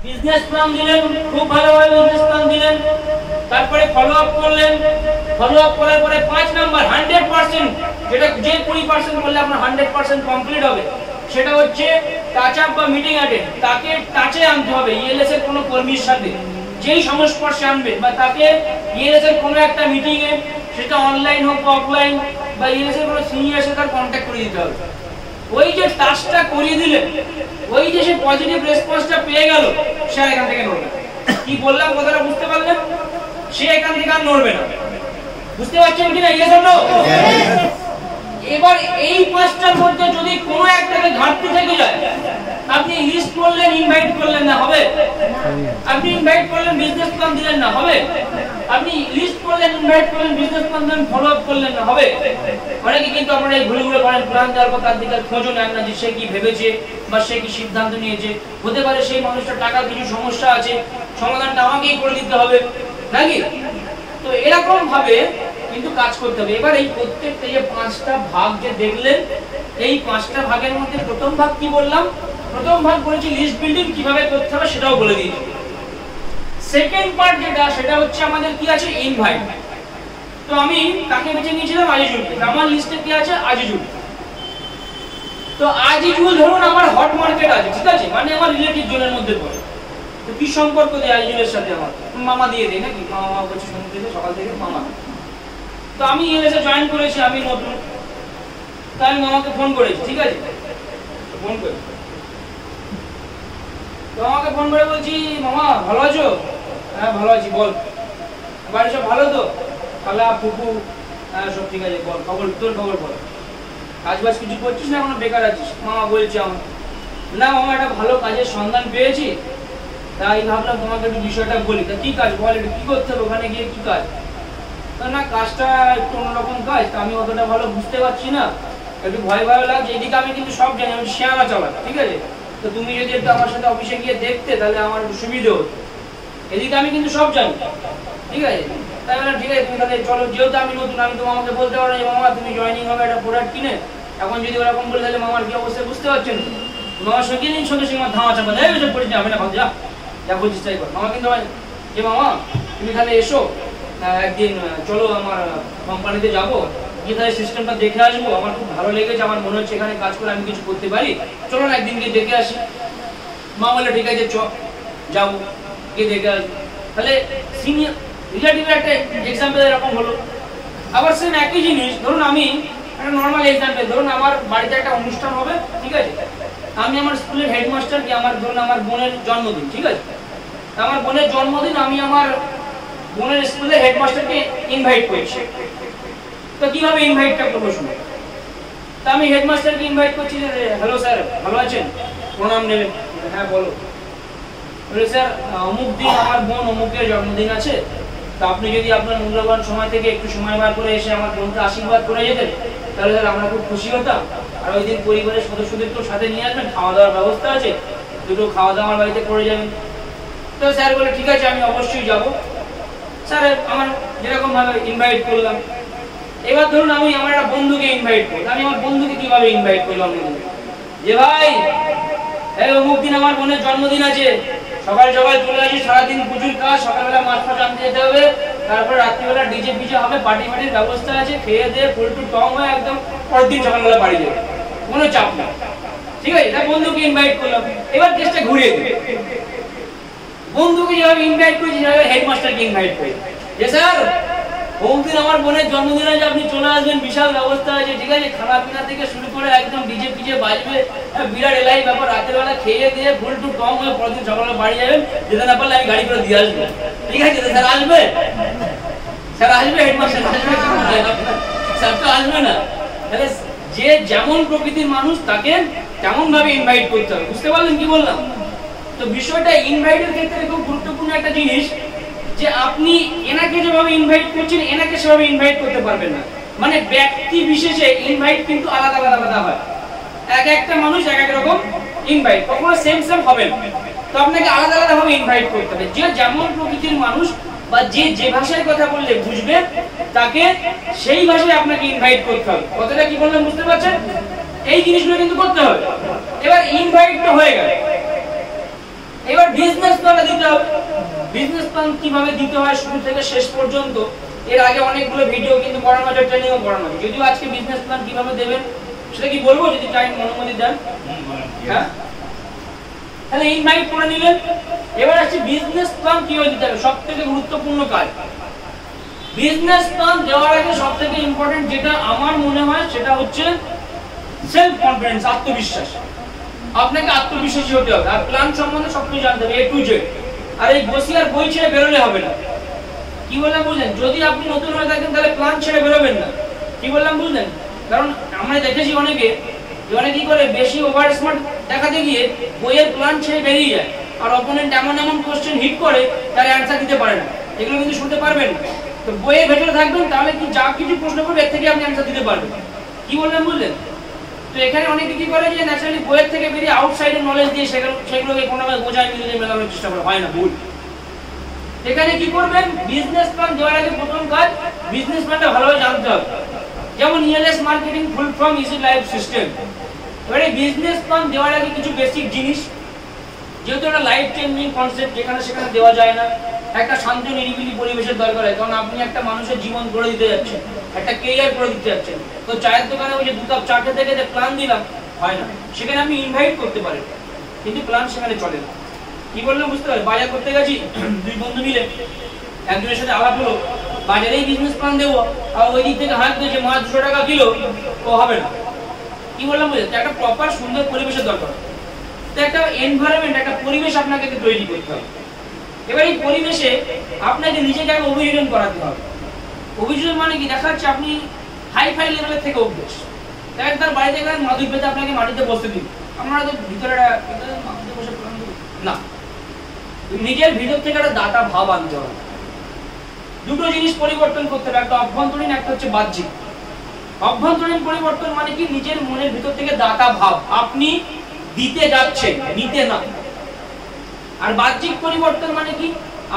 বিজনেস প্ল্যান দিলেন, খুব ভালোভাবে বিজনেস প্ল্যান দিলেন, তারপরে ফলো আপ করলেন। ফলো আপ করার পরে 5 নাম্বার 100%, যেটা যে 20% বললে আপনার 100% কমপ্লিট হবে, সেটা হচ্ছে টাচ আপ বা মিটিং অ্যাটেন্ড। তাকে টাচে আনতে হবে ইএলএস এর কোনো কর্মীর সাথে, যেই সংস্পর্শে আনবে, বা তাকে ইএলএস এর কোনো একটা মিটিং এ, সেটা অনলাইন হোক বা অফলাইন, বা ইএলএস এর কোনো সিনিয়র সাথে কন্ট্যাক্ট করে দিতে হবে। ওই যে টাস্কটা করিয়ে দিলেন, ওই যে সে পজিটিভ রেসপন্সটা পেয়ে গেল, সে এখান থেকে নড়বে। কি বললাম কথাটা বুঝতে পারলেন? সে এখান থেকে আর নড়বে না। বুঝতে পারছেন কিনা? Yes or no? এবার এই 5টার মধ্যে যদি কোনো একটাকে ঘাটতি থেকে যায়, আপনি লিস্ট করলেন, ইনভাইট করলেন না, হবে? আপনি ইনভাইট করলেন, বিজনেস প্ল্যান দিলেন না, হবে? আপনি লিস্ট করলেন, ইনভাইট করলেন, বিজনেস প্ল্যান দিলেন, ফলো আপ করলেন না, হবে? অনেকে কিন্তু আপনারা এই ভুলগুলো করেন, প্ল্যান দেওয়ার পর তার দিকে খোঁজও নেন না যে সে কি ভেবেছে বা সে কি সিদ্ধান্ত নিয়েছে। হতে পারে সেই মানুষটার টাকার কিছু সমস্যা আছে, সমাধানটা আমাকেই করে দিতে হবে, নাকি? তো এরকম ভাবে কিন্তু কাজ করতে হবে। এবার এই প্রত্যেকটা যে 5টা ভাগ যে দেখলেন, এই 5টা ভাগের মধ্যে প্রথম ভাগ কি বললাম? প্রথম ভাগ বলেছি লিস্ট বিল্ডিং কিভাবে করতে হবে, সেটাও বলে দিয়েছি। সেকেন্ড পার্ট যেটা, সেটা হচ্ছে আমাদের কি আছে? ইনভাইট। তো আমি কাকে বেছে নিয়েছিলাম? আজিজুলকে। আমার লিস্টে কি আছে? আজিজুল। তো আজিজুল ধরুন আমার হট মার্কেট আছে, ঠিক আছে, মানে আমার রিলেটিভ জনের মধ্যে পড়ে। তো কি সম্পর্ক দেয় আজিজুলের সাথে? আমার মামা দিয়ে দেয়, নাকি? মামা বলছে শুনতে থেকে সকাল থেকে মামা। তো আমি ইএলএস এ জয়েন করেছি, আমি নতুন, তাই আমি মামাকে ফোন করেছি, ঠিক আছে? ফোন করে তো আমাকে ফোন করে বলছি, মামা ভালো আছো? হ্যাঁ ভালো আছি, বল বাড়ি সব ভালো তো? খালা ফুপু হ্যাঁ সব ঠিক আছে, বল খবর, তোর খবর বল, কাজ বাজ কিছু করছিস না এখনো বেকার আছিস? মামা বলছে আমার, না মামা একটা ভালো কাজের সন্ধান পেয়েছি, তাই ভাবলাম তোমাকে একটু বিষয়টা বলি। তা কি কাজ বল, একটু কি করতে হবে ওখানে গিয়ে, কি কাজ? না কাজটা একটু অন্যরকম কাজ, তা আমি অতটা ভালো বুঝতে পারছি না, একটু ভয় ভয় লাগছে। এদিকে আমি কিন্তু সব জানি, আমি শেয়ালা চালাক, ঠিক আছে? তো তুমি যদি একটু আমার সাথে অফিসে গিয়ে দেখতে তাহলে আমার একটু সুবিধে হতো। এদিকে আমি কিন্তু সব জানি, ঠিক আছে? তাই বললাম ঠিক আছে তুমি তাহলে চলো, যেহেতু আমি নতুন, আমি তো মামাকে বলতে পারো না মামা তুমি জয়েনিং হবে একটা প্রোডাক্ট কিনে, এখন যদি ওরকম বলে তাহলে মামার কি অবস্থা বুঝতে পারছেন? মামার সঙ্গে নিন, সঙ্গে সঙ্গে আমার ধামা চাপা দেয়, ওইসব করিস না, আমি না ভাব, যা যা বলছিস তাই কর। মামা কিন্তু যে মামা তুমি তাহলে এসো একদিন, চলো আমার কোম্পানিতে যাবো, গিয়ে তাহলে সিস্টেমটা দেখে আসবো, আমার খুব ভালো লেগেছে, আমার মনে হচ্ছে এখানে কাজ করে আমি কিছু করতে পারি, চলো না একদিন গিয়ে দেখে আসি। মা বলে ঠিক আছে চ যাবো, গিয়ে দেখে আসবো। তাহলে সিনিয়র রিলেটিভের একটা এক্সাম্পল এরকম হলো। আবার সেম একই জিনিস, ধরুন আমি একটা নর্মাল এক্সাম্পল, ধরুন আমার বাড়িতে একটা অনুষ্ঠান হবে, ঠিক আছে? আমি আমার স্কুলের হেডমাস্টারকে, আমার ধরুন আমার বোনের জন্মদিন, ঠিক আছে? আমার বোনের জন্মদিন, আমি আমার বোনের স্কুলের হেডমাস্টারকে ইনভাইট করছি। তো কিভাবে ইনভাইটটা করবো শুনে, তা আমি হেডমাস্টারকে ইনভাইট করছি, হ্যালো স্যার ভালো আছেন, প্রণাম নেবেন, হ্যাঁ বলো। বলে স্যার অমুক দিন আমার বোন অমুকের জন্মদিন আছে, তো আপনি যদি আপনার মূল্যবান সময় থেকে একটু সময় বার করে এসে আমার বোনকে আশীর্বাদ করে যেতেন তাহলে স্যার আমরা খুব খুশি হতাম। আর ওই দিন পরিবারের সদস্যদেরকে সাথে নিয়ে আসবেন, খাওয়া দাওয়ার ব্যবস্থা আছে, দুটো খাওয়া দাওয়া আমার বাড়িতে করে যাবেন। তো স্যার বলে ঠিক আছে আমি অবশ্যই যাব। স্যার আমার যেরকম ভাবে ইনভাইট করলাম, এবার ধরুন আমি আমার একটা বন্ধুকে ইনভাইট করি, আমি আমার বন্ধুকে কিভাবে ইনভাইট করলাম, যে ভাই এই অমুক দিন আমার বোনের জন্মদিন আছে, সকাল সকাল চলে আসি, সারাদিন প্রচুর কাজ, সকালবেলা মাছ ফাছ আনতে যেতে হবে, তারপর রাত্রিবেলা ডিজে পিজে হবে, পার্টি পার্টির ব্যবস্থা আছে, খেয়ে দিয়ে পোল্টু টং হয়ে একদম পরের দিন সকালবেলা বাড়ি যাবে, কোনো চাপ না, ঠিক আছে? এটা বন্ধুকে ইনভাইট করলাম। এবার কেসটা ঘুরিয়ে দিই, বন্ধুকে যেভাবে ইনভাইট করেছি সেভাবে হেডমাস্টারকে ইনভাইট করি, যে স্যার বহুদিন আমার বোনের জন্মদিন আছে, আপনি চলে আসবেন, বিশাল ব্যবস্থা আছে, ঠিক আছে? খানা পিনা থেকে শুরু করে একদম ডিজে পিজে বাজবে, বিরাট এলাই ব্যাপার, রাতের বেলা খেয়ে দিয়ে ফুল টু টং হয়ে পরের দিন সকালে বাড়ি যাবেন, যেতে না পারলে আমি গাড়ি করে দিয়ে আসবো, ঠিক আছে? স্যার আসবে, স্যার আসবে, হেডমাস্টার আসবে, স্যার তো আসবে না। তাহলে যে যেমন প্রকৃতির মানুষ তাকে তেমন ভাবে ইনভাইট করতে হবে, বুঝতে পারলেন কি বললাম? তো বিষয়টা ইনভাইটের ক্ষেত্রে খুব গুরুত্বপূর্ণ একটা জিনিস, যে আপনি এনাকে যেভাবে ইনভাইট করছেন এনাকে সেভাবে ইনভাইট করতে পারবেন না, মানে ব্যক্তি বিশেষে ইনভাইট কিন্তু আলাদা আলাদা আলাদা হয়, এক একটা মানুষ এক এক রকম ইনভাইট, কখনো সেম সেম হবে না। তো আপনাকে আলাদা আলাদা ভাবে ইনভাইট করতে হবে, যে যেমন প্রকৃতির মানুষ বা যে যে ভাষায় কথা বললে বুঝবে তাকে সেই ভাষায় আপনাকে ইনভাইট করতে হবে। কথাটা কি বললাম বুঝতে পারছেন? এই জিনিসগুলো কিন্তু করতে হবে। এবার ইনভাইট তো হয়ে গেল, এবার বিজনেস প্ল্যান দিতে হবে। বিজনেস প্ল্যান কিভাবে দিতে হয় শুরু থেকে শেষ পর্যন্ত, এর আগে অনেকগুলো ভিডিও কিন্তু করানো আছে, ট্রেনিংও করানো আছে। যদিও আজকে বিজনেস প্ল্যান কিভাবে দেবেন সেটা কি বলবো, যদি টাইম অনুমতি দেন। হ্যাঁ, তাহলে ইনভাইট করে নিলেন। এবার আসছে বিজনেস প্ল্যান কিভাবে দিতে হবে, সবথেকে গুরুত্বপূর্ণ কাজ। বিজনেস প্ল্যান দেওয়ার আগে সবথেকে ইম্পর্টেন্ট যেটা আমার মনে হয় সেটা হচ্ছে সেলফ কনফিডেন্স, আত্মবিশ্বাস। আপনাকে আত্মবিশ্বাসী হতে হবে, আর প্ল্যান সম্বন্ধে সবকিছু জানতে হবে, এ টু জেড। আর এই বসি আর বই ছেড়ে বেরোলে হবে না। কি বললাম বুঝলেন? যদি আপনি নতুন হয়ে থাকেন তাহলে প্ল্যান ছেড়ে বেরোবেন না। কি বললাম বুঝলেন? কারণ আমরা দেখেছি অনেকে কি করে বেশি ওভার স্মার্ট দেখাতে গিয়ে বইয়ের প্ল্যান ছেড়ে বেরিয়ে যায়, আর অপোনেন্ট এমন এমন কোশ্চেন হিট করে তার অ্যান্সার দিতে পারে না। এগুলো কিন্তু শুনতে পারবেন না। তো বইয়ের ভেতরে থাকবেন, তাহলে কি যা কিছু প্রশ্ন করবে এর থেকে আপনি অ্যান্সার দিতে পারবেন। কি বললাম বুঝলেন? তো এখানে অনেকে কি করে যে ন্যাচারালি বইয়ের থেকে বেরিয়ে আউটসাইডের নলেজ দিয়ে সেগুলোকে কোনোভাবে বোঝায় মিলিয়ে মেলানোর চেষ্টা করে, হয় না, ভুল। এখানে কি করবেন, বিজনেস প্ল্যান দেওয়ার আগে প্রথম কাজ বিজনেস প্ল্যানটা ভালোভাবে জানতে হবে। যেমন ELS marketing full form easy life system. এবারে বিজনেস প্ল্যান দেওয়ার আগে কিছু বেসিক জিনিস, যেহেতু একটা লাইফ চেঞ্জিং কনসেপ্ট, যেখানে সেখানে দেওয়া যায় না, একটা শান্ত নিরিবিলি পরিবেশের দরকার হয়। কারণ আপনি একটা মানুষের জীবন গড়ে দিতে যাচ্ছেন, একটা কেরিয়ার করে দিতে যাচ্ছেন। তো চায়ের দোকানে ওই যে 2 কাপ চা খেতে খেতে প্ল্যান দিলাম হয় না। সেখানে আপনি ইনভাইট করতে পারেন, কিন্তু প্ল্যান সেখানে চলে না। কি বললাম বুঝতে পারেন? বাজার করতে গেছি, দুই বন্ধু মিলে, একজনের সাথে আলাপ হলো, বাজারেই বিজনেস প্ল্যান দেবো, আর ওই দিক থেকে হাত দিয়েছে মাছ 200 টাকা কিলো, ও হবে না। কি বললাম বুঝলেন? একটা প্রপার সুন্দর পরিবেশের দরকার। তো একটা এনভায়রনমেন্ট, একটা পরিবেশ আপনাকে তৈরি করতে হবে। এবার এই পরিবেশে আপনাকে নিজেকে আগে অভিযোজন করাতে হবে। অভিযোজন মানে কি, দেখা যাচ্ছে আপনি হাই ফাই লেভেলের থেকে অভ্যেস, দেখেন তার বাড়িতে গেলেন মাদুর পেতে আপনাকে মাটিতে বসতে দিন, আপনারা তো ভিতরে মাটিতে বসে না, নিজের ভিতর থেকে একটা দাতা ভাব আনতে হবে। দুটো জিনিস পরিবর্তন করতে হবে, একটা অভ্যন্তরীণ, একটা হচ্ছে বাহ্যিক। অভ্যন্তরীণ পরিবর্তন মানে কি, নিজের মনের ভিতর থেকে দাতা ভাব, আপনি দিতে যাচ্ছেন, নিতে না। আর বাহ্যিক পরিবর্তন মানে কি,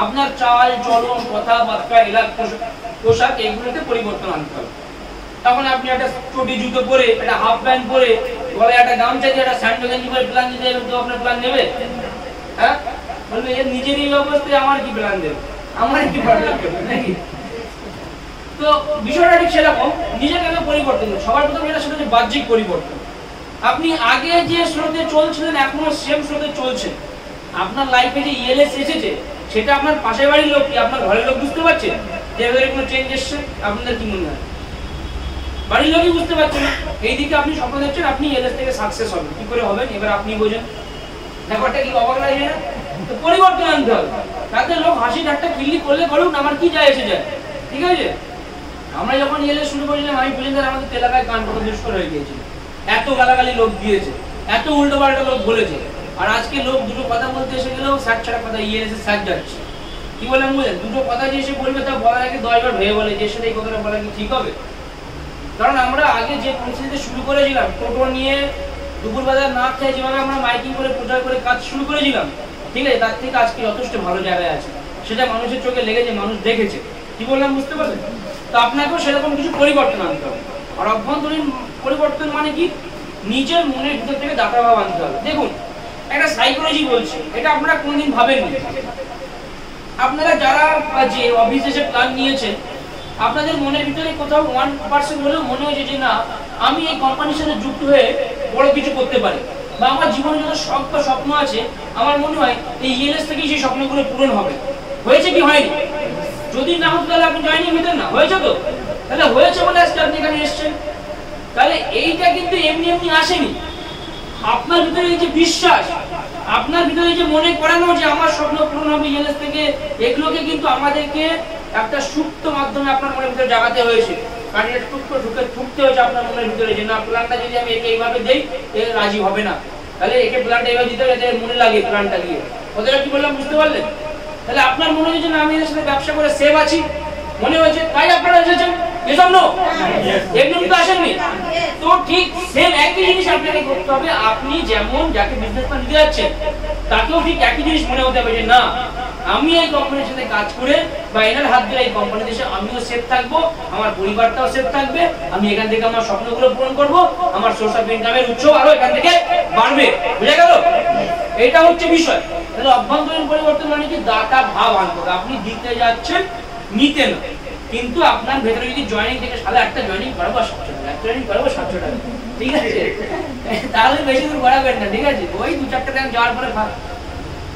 আপনার চাল চলন, কথাবার্তা, এলাকা, পোশাক, এগুলোতে পরিবর্তন আনতে হবে। তখন আপনি একটা চটি জুতো পরে, একটা হাফ প্যান্ট পরে, গলায় একটা গামছা দিয়ে, একটা স্যান্ডো গেঞ্জি পরে প্ল্যান দিতে যাবেন, তো আপনার প্ল্যান নেবে? হ্যাঁ, বলবে এর নিজের এই অবস্থায় আমার কি প্ল্যান দেবে, আমার কি প্ল্যান দেবে নাকি? তো বিষয়টা ঠিক সেরকম, নিজেকে পরিবর্তন। সবার প্রথমে এটা সেটা হচ্ছে বাহ্যিক পরিবর্তন। আপনি আগে যে স্রোতে চলছিলেন এখনো সেম স্রোতে চলছেন। আপনার লাইফে যে ইএলএস এসেছে সেটা আপনার পাশের বাড়ির লোক কি আপনার ঘরের লোক বুঝতে পারছে যে এর কোনো চেঞ্জ এসেছে? আপনাদের কি মনে হয়? বাড়ির লোকই বুঝতে পারছে না। এইদিকে আপনি স্বপ্ন দেখছেন আপনি ইএলএস থেকে সাকসেস হবেন, কি করে হবেন এবার আপনি বোঝেন। ব্যাপারটা কি অবাক লাগে না? তো পরিবর্তন আনতে হবে। তাতে লোক হাসি ঠাট্টা খিল্লি করলে করুক, আমার কি যায় এসে যায়, ঠিক আছে? আমরা যখন ইএলএস শুরু করেছিলাম আমি পর্যন্ত আমাদের এলাকায় কান পড়া দুষ্কর হয়ে গিয়েছিল, এত গালাগালি লোক দিয়েছে, এত উল্টো পাল্টা লোক বলেছে। আর আজকে লোক দুটো কথা বলতে এসে গেলেও স্যার ছাড়া কথা ইএলএস এর স্যার যাচ্ছে, কি বললাম বুঝলেন? দুটো কথা যে এসে বলবে তা বলার আগে 10 বার ভেবে বলে যে সেটা এই কথাটা বলা কি ঠিক হবে? কারণ আমরা আগে যে পরিস্থিতিতে শুরু করেছিলাম, টোটো নিয়ে দুপুরবেলা না খেয়ে যেভাবে আমরা মাইকিং করে প্রচার করে কাজ শুরু করেছিলাম, ঠিক আছে, তার থেকে আজকে যথেষ্ট ভালো জায়গায় আছে। সেটা মানুষের চোখে লেগেছে, মানুষ দেখেছে, কি বললাম বুঝতে পারলেন? তো আপনাকেও সেরকম কিছু পরিবর্তন আনতে হবে। আর অভ্যন্তরীণ পরিবর্তন মানে কি, নিজের মনের ভিতর থেকে দাতা ভাব আনতে হবে। দেখুন, একটা সাইকোলজি বলছে, এটা আপনারা কোনদিন ভাবেননি। আপনারা যারা যে অফিসে এসে প্ল্যান নিয়েছেন, আপনাদের মনের ভিতরে কোথাও 1% হলেও মনে হয়েছে যে না, আমি এই কোম্পানির সাথে যুক্ত হয়ে বড় কিছু করতে পারি, বা আমার জীবনে যত শখ বা স্বপ্ন আছে আমার মনে হয় এই ইএলএস থেকেই সেই স্বপ্নগুলো পূরণ হবে। হয়েছে কি হয়নি? যদি না হতো তাহলে আপনি জয়েনিং হতেন না, হয়েছে তো? তাহলে হয়েছে বলে আজকে আপনি এখানে এসেছেন। তাহলে এইটা কিন্তু এমনি এমনি আসেনি। আপনার ভিতরে এই যে বিশ্বাস, আপনার ভিতরে যে মনে করানো যে আমার স্বপ্ন পূরণ হবে ইএলএস থেকে, এগুলোকে কিন্তু আমাদেরকে একটা সুপ্ত মাধ্যমে আপনার মনের ভিতরে জাগাতে হয়েছে। কারণ এটা ঠুকতে হয়েছে আপনার মনের ভিতরে যে না, প্ল্যানটা যদি আমি একে এইভাবে দেই এ রাজি হবে না, তাহলে একে প্ল্যানটা এইভাবে দিতে হবে যাতে মনে লাগে প্ল্যানটা দিয়ে। ওদের কি বললাম বুঝতে পারলেন? তাহলে আপনার মনে হয়েছে না আমি এর সাথে ব্যবসা করে সেভ আছি, মনে হয়েছে, তাই আপনারা এসেছেন। এসব নো এমনি তো আসেননি। তো ঠিক সেম একই জিনিস আপনাকে করতে হবে। আপনি যেমন যাকে বিজনেস প্ল্যান দিতে যাচ্ছেন তাকেও ঠিক একই জিনিস মনে হতে হবে যে না, আমি এই কোম্পানির সাথে কাজ করে বা এনার হাত ধরে এই কোম্পানিতে এসে আমিও সেফ থাকবো, আমার পরিবারটাও সেফ থাকবে, আমি এখান থেকে আমার স্বপ্নগুলো পূরণ করব, আমার সোর্স অফ ইনকামের উৎস আরো এখান থেকে বাড়বে। বুঝা গেল? এটা হচ্ছে বিষয়। তাহলে অভ্যন্তরীণ পরিবর্তন মানে কি, দাতা ভাব আনতে হবে। আপনি দিতে যাচ্ছেন, নিতে না। কিন্তু আপনার ভেতরে যদি জয়েনিং থেকে সালে একটা জয়েনিং করাবো 700 টাকা, একটা জয়েনিং করাবো 700 টাকা, ঠিক আছে, তাহলে বেশি দূর করাবেন না, ঠিক আছে? ওই 2-4টা র্যাঙ্ক যাওয়ার পরে,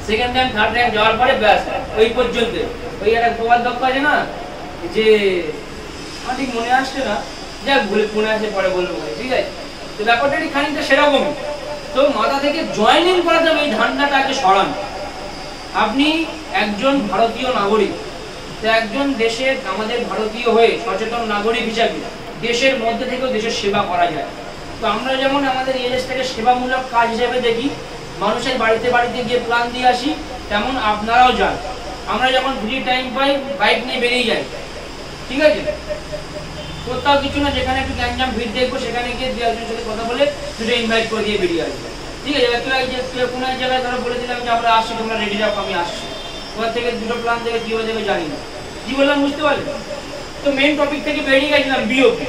সেকেন্ড র্যাঙ্ক থার্ড র্যাঙ্ক যাওয়ার পরে ব্যাস ওই পর্যন্ত। ওই একটা প্রবাদ বাক্য আছে না যে, আমার ঠিক মনে আসছে না, যাক ভুলে মনে আসে পরে বলবো, ঠিক আছে? তো ব্যাপারটা ঠিক খানিকটা সেরকমই। তো মাথা থেকে জয়েনিং করা যাবে এই ধান্দাটাকে সরান। আপনি একজন ভারতীয় নাগরিক, তো একজন দেশের, আমাদের ভারতীয় হয়ে সচেতন নাগরিক হিসাবে দেশের মধ্যে থেকেও দেশের সেবা করা যায়। তো আমরা যেমন আমাদের ইএলএসটাকে সেবামূলক কাজ হিসেবে দেখি, মানুষের বাড়িতে বাড়িতে গিয়ে প্ল্যান দিয়ে আসি, তেমন আপনারাও যান। আমরা যখন ফ্রি টাইম পাই বাইক নিয়ে বেরিয়ে যাই, ঠিক আছে, কোথাও কিছু না, যেখানে একটু গ্যাঞ্জাম ভিড় দেখবো সেখানে গিয়ে দু একজনের সাথে কথা বলে দুটো ইনভাইট করে দিয়ে বেরিয়ে আসবো, ঠিক আছে? কোনো এক জায়গায় ধরো বলে দিলাম যে আমরা আসছি, তোমরা রেডি রাখো, আমি আসছি। ওখান থেকে দুটো প্ল্যান থেকে কি হয়ে যাবে জানি না, কি বললাম বুঝতে পারলেন? তো মেইন টপিক থেকে বেরিয়ে গেছিলাম বিওপি।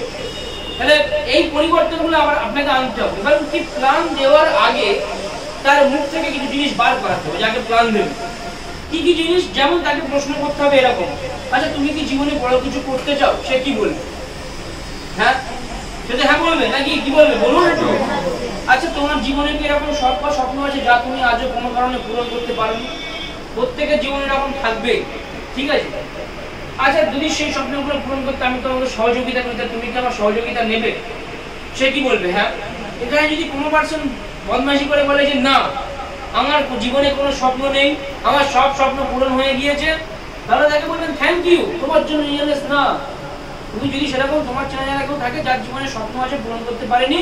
তাহলে এই পরিবর্তনগুলো আবার আপনাকে আনতে হবে। এবার কি প্ল্যান দেওয়ার আগে তার মুখ থেকে কিছু জিনিস বার করাতে হবে যাকে প্ল্যান দেবে। কি কি জিনিস? যেমন তাকে প্রশ্ন করতে হবে এরকম, আচ্ছা তুমি কি জীবনে বড় কিছু করতে চাও? সে কি বলবে? হ্যাঁ, সেটা হ্যাঁ বলবে নাকি কি বলবে বলুন একটু। আচ্ছা তোমার জীবনে কি এরকম শখ বা স্বপ্ন আছে যা তুমি আজও কোনো কারণে পূরণ করতে পারোনি? প্রত্যেকের জীবনে এরকম থাকবে, ঠিক আছে? আচ্ছা যদি সেই স্বপ্নগুলো পূরণ করতে আমি তোমাকে সহযোগিতা করি, তুমি কি আমার সহযোগিতা নেবে? সে কি বলবে? হ্যাঁ। এখানে যদি কোনো পার্সন বদমাইশি করে বলে যে না আমার জীবনে কোনো স্বপ্ন নেই, আমার সব স্বপ্ন পূরণ হয়ে গিয়েছে, তাহলে তাকে বলবেন থ্যাংক ইউ, তোমার জন্য ইএলএস না। তুমি যদি সেরকম তোমার চেনা জানা কেউ থাকে যার জীবনে স্বপ্ন আছে পূরণ করতে পারেনি,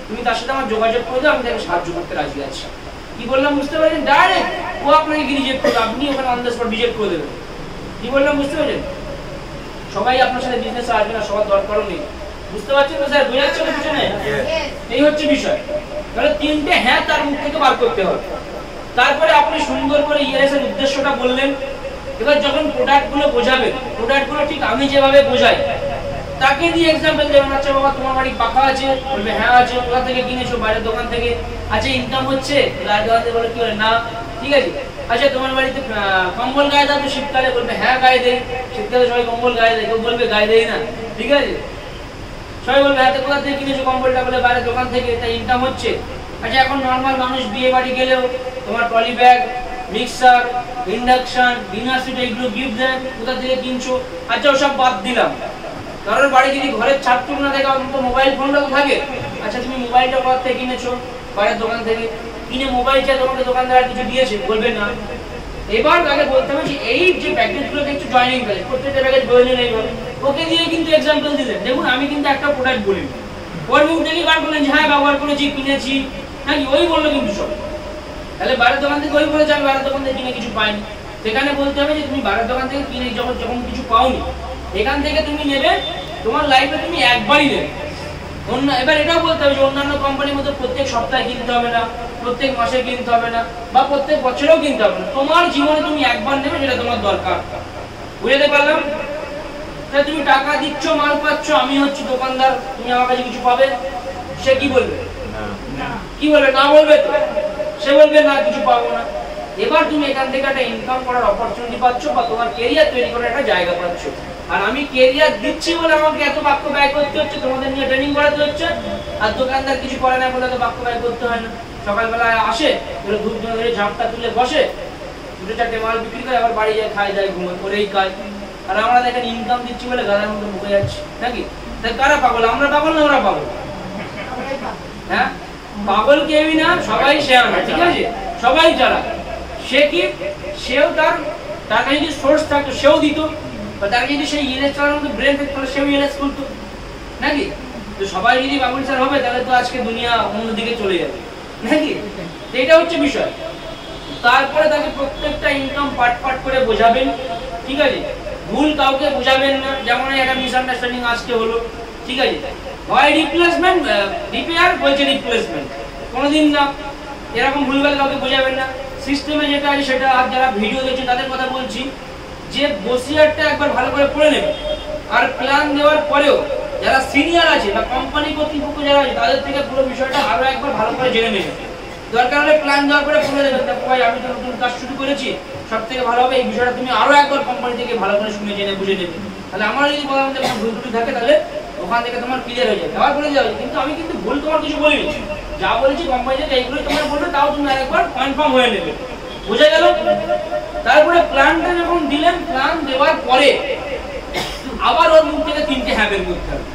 তুমি তার সাথে আমার যোগাযোগ করে দাও, আমি তাকে সাহায্য করতে রাজি আছি। কি বললাম বুঝতে পারছেন? ডাইরেক্ট ও আপনাকে কি রিজেক্ট করবে, আপনি ওখানে অন দ্য স্পট রিজেক্ট করে দেবেন। কি বললাম বুঝতে পারছেন? সবাই আপনার সাথে বিজনেসে আসবে না, সবার দরকারও নেই। বুঝতে পারছেন তো স্যার? বুঝে যাচ্ছে না পিছনে? এই হচ্ছে বিষয়। তাহলে তিনটে হ্যাঁ তার মুখ থেকে বার করতে হবে। তারপরে আপনি সুন্দর করে ইএলএস এর উদ্দেশ্যটা বললেন। এবার যখন প্রোডাক্টগুলো বোঝাবেন, প্রোডাক্টগুলো ঠিক আমি যেভাবে বোঝাই তাকে দিয়ে এক্সাম্পল দেবেন। আচ্ছা বাবা তোমার বাড়ি পাকা আছে? বলবে হ্যাঁ আছে। কোথা থেকে কিনেছো? বাইরের দোকান থেকে। আচ্ছা ইনকাম হচ্ছে? গায়ে দোকান থেকে। বলে কি বলে না। ঠিক আছে। আচ্ছা তোমার বাড়িতে কম্বল গায়ে দাও তো শীতকালে? বলবে হ্যাঁ গায়ে দেয়। শীতকালে সবাই কম্বল গায়ে দেয়, কেউ বলবে গায়ে দেয় না। ঠিক আছে, সবাই বলবে হ্যাঁ কোথা থেকে কিনেছো কম্বলটা? বলে বাইরের দোকান থেকে। তাই ইনকাম হচ্ছে? আচ্ছা এখন নর্মাল মানুষ বিয়ে বাড়ি গেলেও তোমার trolley bag, mixer, induction, dinner set এগুলো গিফট দেন, কোথা থেকে কিনছো? আচ্ছা ওসব বাদ দিলাম, কারোর বাড়ি যদি ঘরের ছাদটুক না থাকে অন্তত মোবাইল ফোনটা তো থাকে। আচ্ছা তুমি মোবাইলটা কোথা থেকে কিনেছো? বাইরের দোকান থেকে। কিনে মোবাইল চাই তোমাকে দোকানদার কিছু দিয়েছে? বলবে না। এবার তাকে বলতে হবে যে এই যে প্যাকেজগুলো দেখছো জয়েনিং প্যাকেজ, প্রত্যেকটা প্যাকেজ বলে নিন এইভাবে। ওকে দিয়ে কিন্তু এক্সাম্পল দিলেন। দেখুন আমি কিন্তু একটা প্রোডাক্ট বলিনি, ওর মুখ থেকে বার করলেন যে হ্যাঁ ব্যবহার করেছি, কিনেছি, নাকি ওই বললো কিন্তু সব। তাহলে বাইরের দোকান থেকে ওই বলেছে আমি বাইরের দোকান থেকে কিনে কিছু পাইনি। সেখানে বলতে হবে যে তুমি বাইরের দোকান থেকে কিনে যখন কিছু পাওনি, এখান থেকে তুমি নেবে, তোমার লাইফে তুমি একবারই নেবে। এবার এটাও বলতে হবে যে অন্যান্য কোম্পানির মতো প্রত্যেক সপ্তাহে কিনতে হবে না, প্রত্যেক মাসে কিনতে হবে না, বা প্রত্যেক বছরেও কিনতে হবে না। তোমার জীবনে তুমি একবার নেবে, যেটা তোমার দরকার। বুঝতে পারলাম? তাহলে তুমি টাকা দিচ্ছ, মাল পাচ্ছ, আমি হচ্ছি দোকানদার, তুমি আমার কাছে কিছু পাবে? সে কি বলবে? কি বলবে? না বলবে তো। সে বলবে না কিছু পাবো না। এবার তুমি এখান থেকে একটা ইনকাম করার অপরচুনিটি পাচ্ছ, বা তোমার ক্যারিয়ার তৈরি করার একটা জায়গা পাচ্ছ। আর আমি ক্যারিয়ার দিচ্ছি বলে আমাকে এত বাক্য ব্যয় করতে হচ্ছে, তোমাদের নিয়ে ট্রেনিং করাতে হচ্ছে। আর দোকানদার কিছু করে না বলে তো বাক্য ব্যয় করতে হয় না। সকালবেলায় আসে, ধূপ ধরে ঝাপটা তুলে বসে, দুটো চারটে মাল বিক্রি করে, আবার বাড়ি যায়, খায়, যায়, ঘুমায়, করেই কাজ। আর আমরা দেখেন ইনকাম দিচ্ছি বলে গাধার মতো মুখে যাচ্ছি নাকি? তাই কারা পাগল? আমরা পাগল না ওরা পাগল? হ্যাঁ, পাগল কেউই না, সবাই শেয়ানা। ঠিক আছে, সবাই যারা সে কি, সেও তার টাকা যদি সোর্স থাকতো সেও দিত, বা তার যদি সেই ইএলএস চালানোর মতো ব্রেন থাকতো সেও ইএলএস করতো নাকি? তো সবাই যদি বাবুল স্যার হবে তাহলে তো আজকে দুনিয়া অন্যদিকে চলে যাবে নাকি? এটা হচ্ছে বিষয়। তারপরে তাকে প্রত্যেকটা ইনকাম পার্ট পার্ট করে বোঝাবেন। ঠিক আছে, ভুল কাউকে বোঝাবেন না। যেমন একটা মিসআন্ডারস্ট্যান্ডিং আজকে হলো, ঠিক আছে, হয় রিপ্লেসমেন্ট, রিপেয়ার বলছে রিপ্লেসমেন্ট, কোনোদিন না। এরকম ভুলভাল কাউকে বোঝাবেন না। সিস্টেমে যেটা আছে সেটা, আর যারা ভিডিও দেখছেন তাদের কথা বলছি, যে বসিয়ারটা একবার ভালো করে পড়ে নেবেন। আর প্ল্যান দেওয়ার পরেও যারা সিনিয়র আছে বা কোম্পানি কর্তৃপক্ষ যারা আছে তাদের থেকে পুরো বিষয়টা আরো একবার ভালো করে জেনে নেবেন। দরকার হলে প্ল্যান দেওয়ার পরে বলে দেবেন, দেখো ভাই আমি তো নতুন কাজ শুরু করেছি, সব থেকে ভালো হবে এই বিষয়টা তুমি আরো একবার কোম্পানি থেকে ভালো করে শুনে জেনে বুঝে নেবে। তাহলে আমার যদি বলার মধ্যে কোনো ভুল ত্রুটি থাকে তাহলে ওখান থেকে তোমার ক্লিয়ার হয়ে যায়। আবার বলে যাবে কিন্তু আমি কিন্তু ভুল তোমার কিছু বলিনি, যা বলেছি কোম্পানি থেকে এইগুলোই তোমার বলবে, তাও তুমি আরেকবার কনফার্ম হয়ে নেবে। বুঝে গেল? তারপরে প্ল্যানটা যখন দিলেন, প্ল্যান দেওয়ার পরে আবার ওর মুখ থেকে তিনটে হ্যাঁ বের করতে হবে।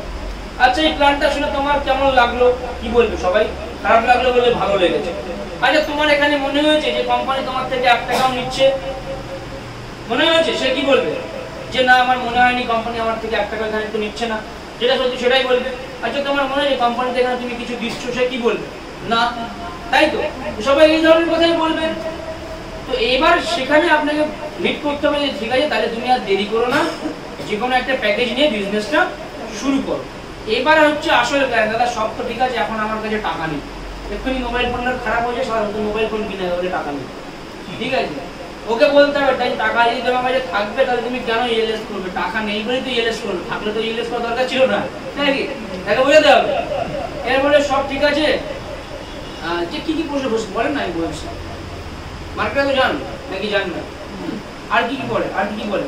আচ্ছা এই প্ল্যানটা শুনে তোমার কেমন লাগলো? কি বলবে সবাই? খারাপ লাগলো বলে ভালো লেগেছে। আচ্ছা তোমার এখানে মনে হয়েছে যে কোম্পানি তোমার থেকে 1 টাকাও নিচ্ছে? মনে হয়েছে? সে কি বলবে? যে না আমার মনে হয়নি কোম্পানি আমার থেকে 1 টাকা এখানে তো নিচ্ছে না। যেটা সত্যি সেটাই বলবে। আচ্ছা তোমার মনে হয় কোম্পানি থেকে এখানে তুমি কিছু দিচ্ছ? সে কি বলবে? না, তাই তো? সবাই এই ধরনের কথাই বলবে। তো এবার সেখানে আপনাকে লিড করতে হবে যে ঠিক আছে তাহলে তুমি আর দেরি করো না, যে কোনো একটা প্যাকেজ নিয়ে বিজনেসটা শুরু করো। এবার হচ্ছে আসল প্ল্যান। দাদা সব তো ঠিক আছে, এখন আমার কাছে টাকা নেই, এক্ষুনি মোবাইল ফোনটা খারাপ হয়ে যায়, সাধারণত মোবাইল ফোন কিনে দেবে, টাকা নেই। ঠিক আছে, ওকে বলতে হবে তাই টাকা যদি তোমার কাছে থাকবে তাহলে তুমি কেন ইএলএস করবে? টাকা নেই বলেই তো ইএলএস করবে, থাকলে তো ইএলএস করার দরকার ছিল না নাকি? তাকে বোঝাতে হবে। এরপরে সব ঠিক আছে, যে কি কি প্রশ্ন বলেন না, আমি বলছি। মার্কেটে তো জান নাকি জান না? আর কি কি বলে? আর কি কি বলে?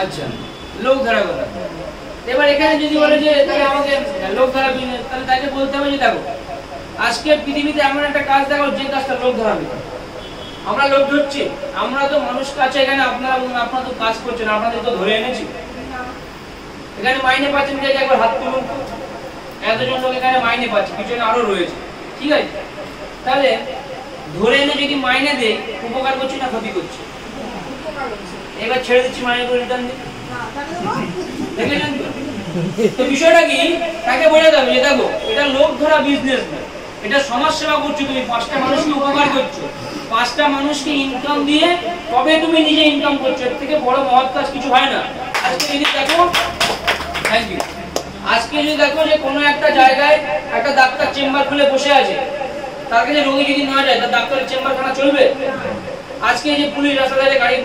আচ্ছা লোক ধরা কথা। এবার এখানে যদি বলে যে তাহলে আমাকে লোক ধরা, তাহলে তাকে বলতে হবে যে দেখো আজকে পৃথিবীতে এমন একটা কাজ দেখো যে কাজটা লোক ধরাবে। আমরা লোক ধরছি, আমরা তো মানুষ কাছে এখানে, আপনারা তো কাজ করছেন, আপনাদের তো ধরে এনেছি। এখানে মাইনে পাচ্ছেন যে একবার হাত তুলুন। এতজন লোক এখানে মাইনে পাচ্ছে, পিছনে আরো রয়েছে। ঠিক আছে, তাহলে ধরে এনে যদি মাইনে দেয় উপকার করছি না ক্ষতি করছি? এবার ছেড়ে দিচ্ছি, মাইনে করে রিটার্ন দিই। দেখলেন তো বিষয়টা কি? তাকে বোঝাতে হবে যে দেখো এটা লোক ধরা বিজনেস না, এটা সমাজ সেবা করছো তুমি, 5টা মানুষকে উপকার করছো, 5টা মানুষকে ইনকাম দিয়ে তবে তুমি নিজে ইনকাম করছো, এর থেকে বড় মহৎ কাজ কিছু হয় না। আজকে যদি দেখো, থ্যাংক ইউ, আজকে যদি দেখো যে কোনো একটা জায়গায় একটা ডাক্তার চেম্বার খুলে বসে আছে, তার কাছে রোগী যদি না যায় তার ডাক্তারের চেম্বারখানা চলবে? আজকে যে পুলিশ রাস্তায় গাড়ি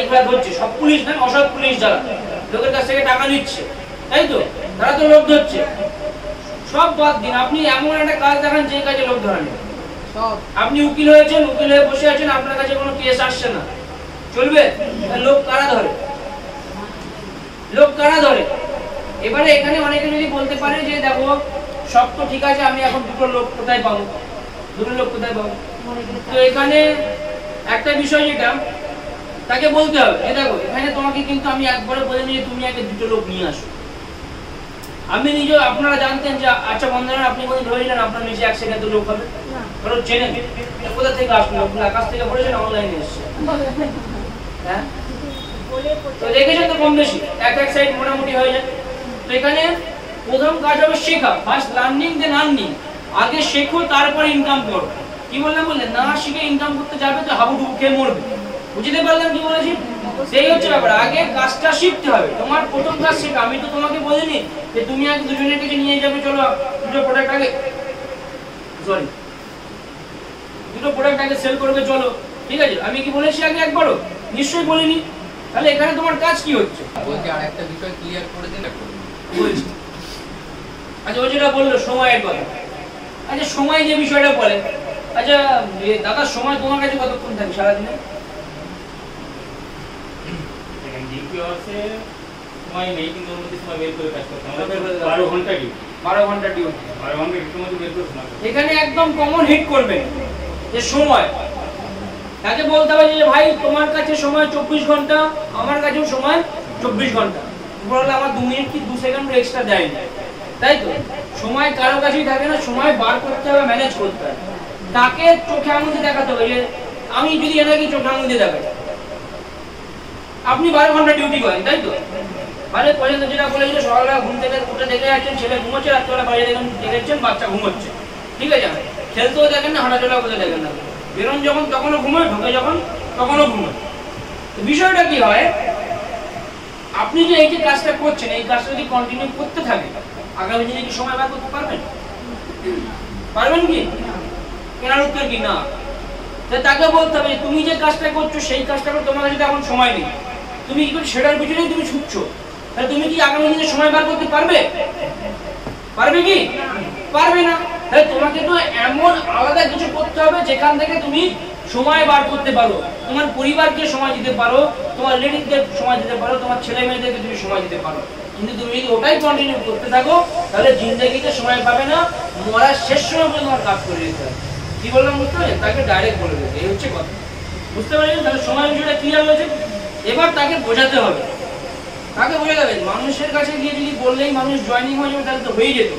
ঘোড়া ধরছে, সব পুলিশ না, অসৎ পুলিশ যারা লোকের কাছ থেকে টাকা নিচ্ছে, তাই তো, তারা তো লোক ধরছে। সব বাদ দিন, আপনি এমন একটা কাজ দেখান যে কাজে লোক ধরা নেই। আপনি উকিল হয়েছেন, উকিল হয়ে বসে আছেন, আপনার কাছে কোনো কেস আসছে না, চলবে? লোক কারা ধরে? লোক কারা ধরে? এবারে এখানে অনেকে যদি বলতে পারে যে দেখো সব তো ঠিক আছে, আমি এখন দুটো লোক কোথায় পাবো, দুটো লোক কোথায় পাবো? তো এখানে একটা বিষয় যেটা তাকে বলতে হবে যে দেখো এখানে তোমাকে কিন্তু আমি একবারে বলে নিয়ে তুমি আগে দুটো লোক নিয়ে আসো। আমি নিজে, আপনারা জানতেন যে আচ্ছা বন্ধুরা আপনি কোন ধরে নিলেন আপনার নিচে 1 সেকেন্ড লোক হবে, কারণ চেনেন, কোথা থেকে আসলো, আকাশ থেকে পড়েছেন, অনলাইনে এসছে, হ্যাঁ তো দেখেছেন তো কম বেশি এক সাইড মোটামুটি হয়ে যায়। তো এখানে প্রথম কাজ হবে শেখা, ফার্স্ট লার্নিং দেন আর্নিং। আগে শেখো তারপর ইনকাম করো। কি বললাম বললেন? না শিখে ইনকাম করতে যাবে তো হাবুডুবু খেয়ে মরবে। বুঝতে পারলাম কি বলেছি? সেই হচ্ছে ব্যাপার, আগে কাজটা শিখতে হবে। তোমার প্রথম কাজ শেখা। আমি তো তোমাকে বলিনি যে তুমি আগে দুজনের কাছে নিয়ে যাবে, চলো দুটো প্রোডাক্ট আগে সেল করবে, চলো, ঠিক আছে? আমি কি বলেছি আগে একবারও? নিশ্চয়ই বলিনি। তাহলে এখানে তোমার কাজ কি হচ্ছে? বলছি আর একটা বিষয় ক্লিয়ার করে দিন। বলছি, আচ্ছা ও যেটা বললো সময়ের কথা, আচ্ছা সময় যে বিষয়টা বলে, আচ্ছা দাদা সময় তোমার কাছে কতক্ষণ থাকে সারাদিনে? সময় নেই, কিন্তু ওর মধ্যে সময় বের করে কাজ করতে হবে। 12 ঘন্টা ডিউটি, 12 ঘন্টা ডিউটি, 12 ঘন্টা ডিউটির মধ্যে বের করতে হবে। এখানে একদম কমন হিট করবে যে সময়। তাকে বলতে হবে যে ভাই তোমার কাছে সময় 24 ঘন্টা, আমার কাছেও সময় 24 ঘন্টা, বললে আমার 2 মিনিট কি 2 সেকেন্ড এক্সট্রা দেয় না, তাই তো? সময় কারো কাছেই থাকে না, সময় বার করতে হবে, ম্যানেজ করতে হবে। তাকে চোখে আঙুল দিয়ে দেখাতে হবে যে আমি যদি এনাকে চোখে আঙুল দিয়ে দেখাই, আপনি 12 ঘন্টা ডিউটি করেন, তাই তো? মানে পর্যন্ত যেটা বলেছিল সকালবেলা ঘুম থেকে উঠে দেখে যাচ্ছেন ছেলে ঘুমোচ্ছে, রাত্রেবেলা বাইরে দেখেছেন বাচ্চা ঘুমোচ্ছে, ঠিক আছে? খেলতেও দেখেন না, হাঁটাচলা করতে দেখেন না, বেরোন যখন তখনও ঘুমোয়, ঢোকে যখন তখনও ঘুমোয়। তো বিষয়টা কি হয়, আপনি যে এই যে কাজটা করছেন, এই কাজটা যদি কন্টিনিউ করতে থাকে, আগামী দিনে কি সময় বার করতে পারবেন? পারবেন কি? কেনার উত্তর কি না। তাকে বলতে হবে তুমি যে কাজটা করছো সেই কাজটা করে তোমার কাছে এখন সময় নেই, তুমি কি সেটার পিছনেই তুমি ছুটছো, তাহলে তুমি কি আগামী দিনে সময় বার করতে পারবে? পারবে কি? পারবে না। তাহলে তোমাকে তো এমন আলাদা কিছু করতে হবে যেখান থেকে তুমি সময় বার করতে পারো, তোমার পরিবারকে সময় দিতে পারো, তোমার রিলেটিভদের সময় দিতে পারো, তোমার ছেলে মেয়েদেরকে তুমি সময় দিতে পারো। কিন্তু তুমি যদি ওটাই কন্টিনিউ করতে থাকো তাহলে জিন্দেগিতে সময় পাবে না, মরার শেষ সময় পর্যন্ত তোমার কাজ করে দিতে হবে। কি বললাম বুঝতে পারলেন? তাকে ডাইরেক্ট বলে দেবে, এই হচ্ছে কথা। বুঝতে পারলেন? তাহলে সময় বিষয়টা ক্লিয়ার হয়েছে। এবার তাকে বোঝাতে হবে, তাকে বোঝা যাবে। মানুষের কাছে গিয়ে যদি বললেই মানুষ জয়েনিং হয়ে যাবে তাহলে তো হয়ে যেত।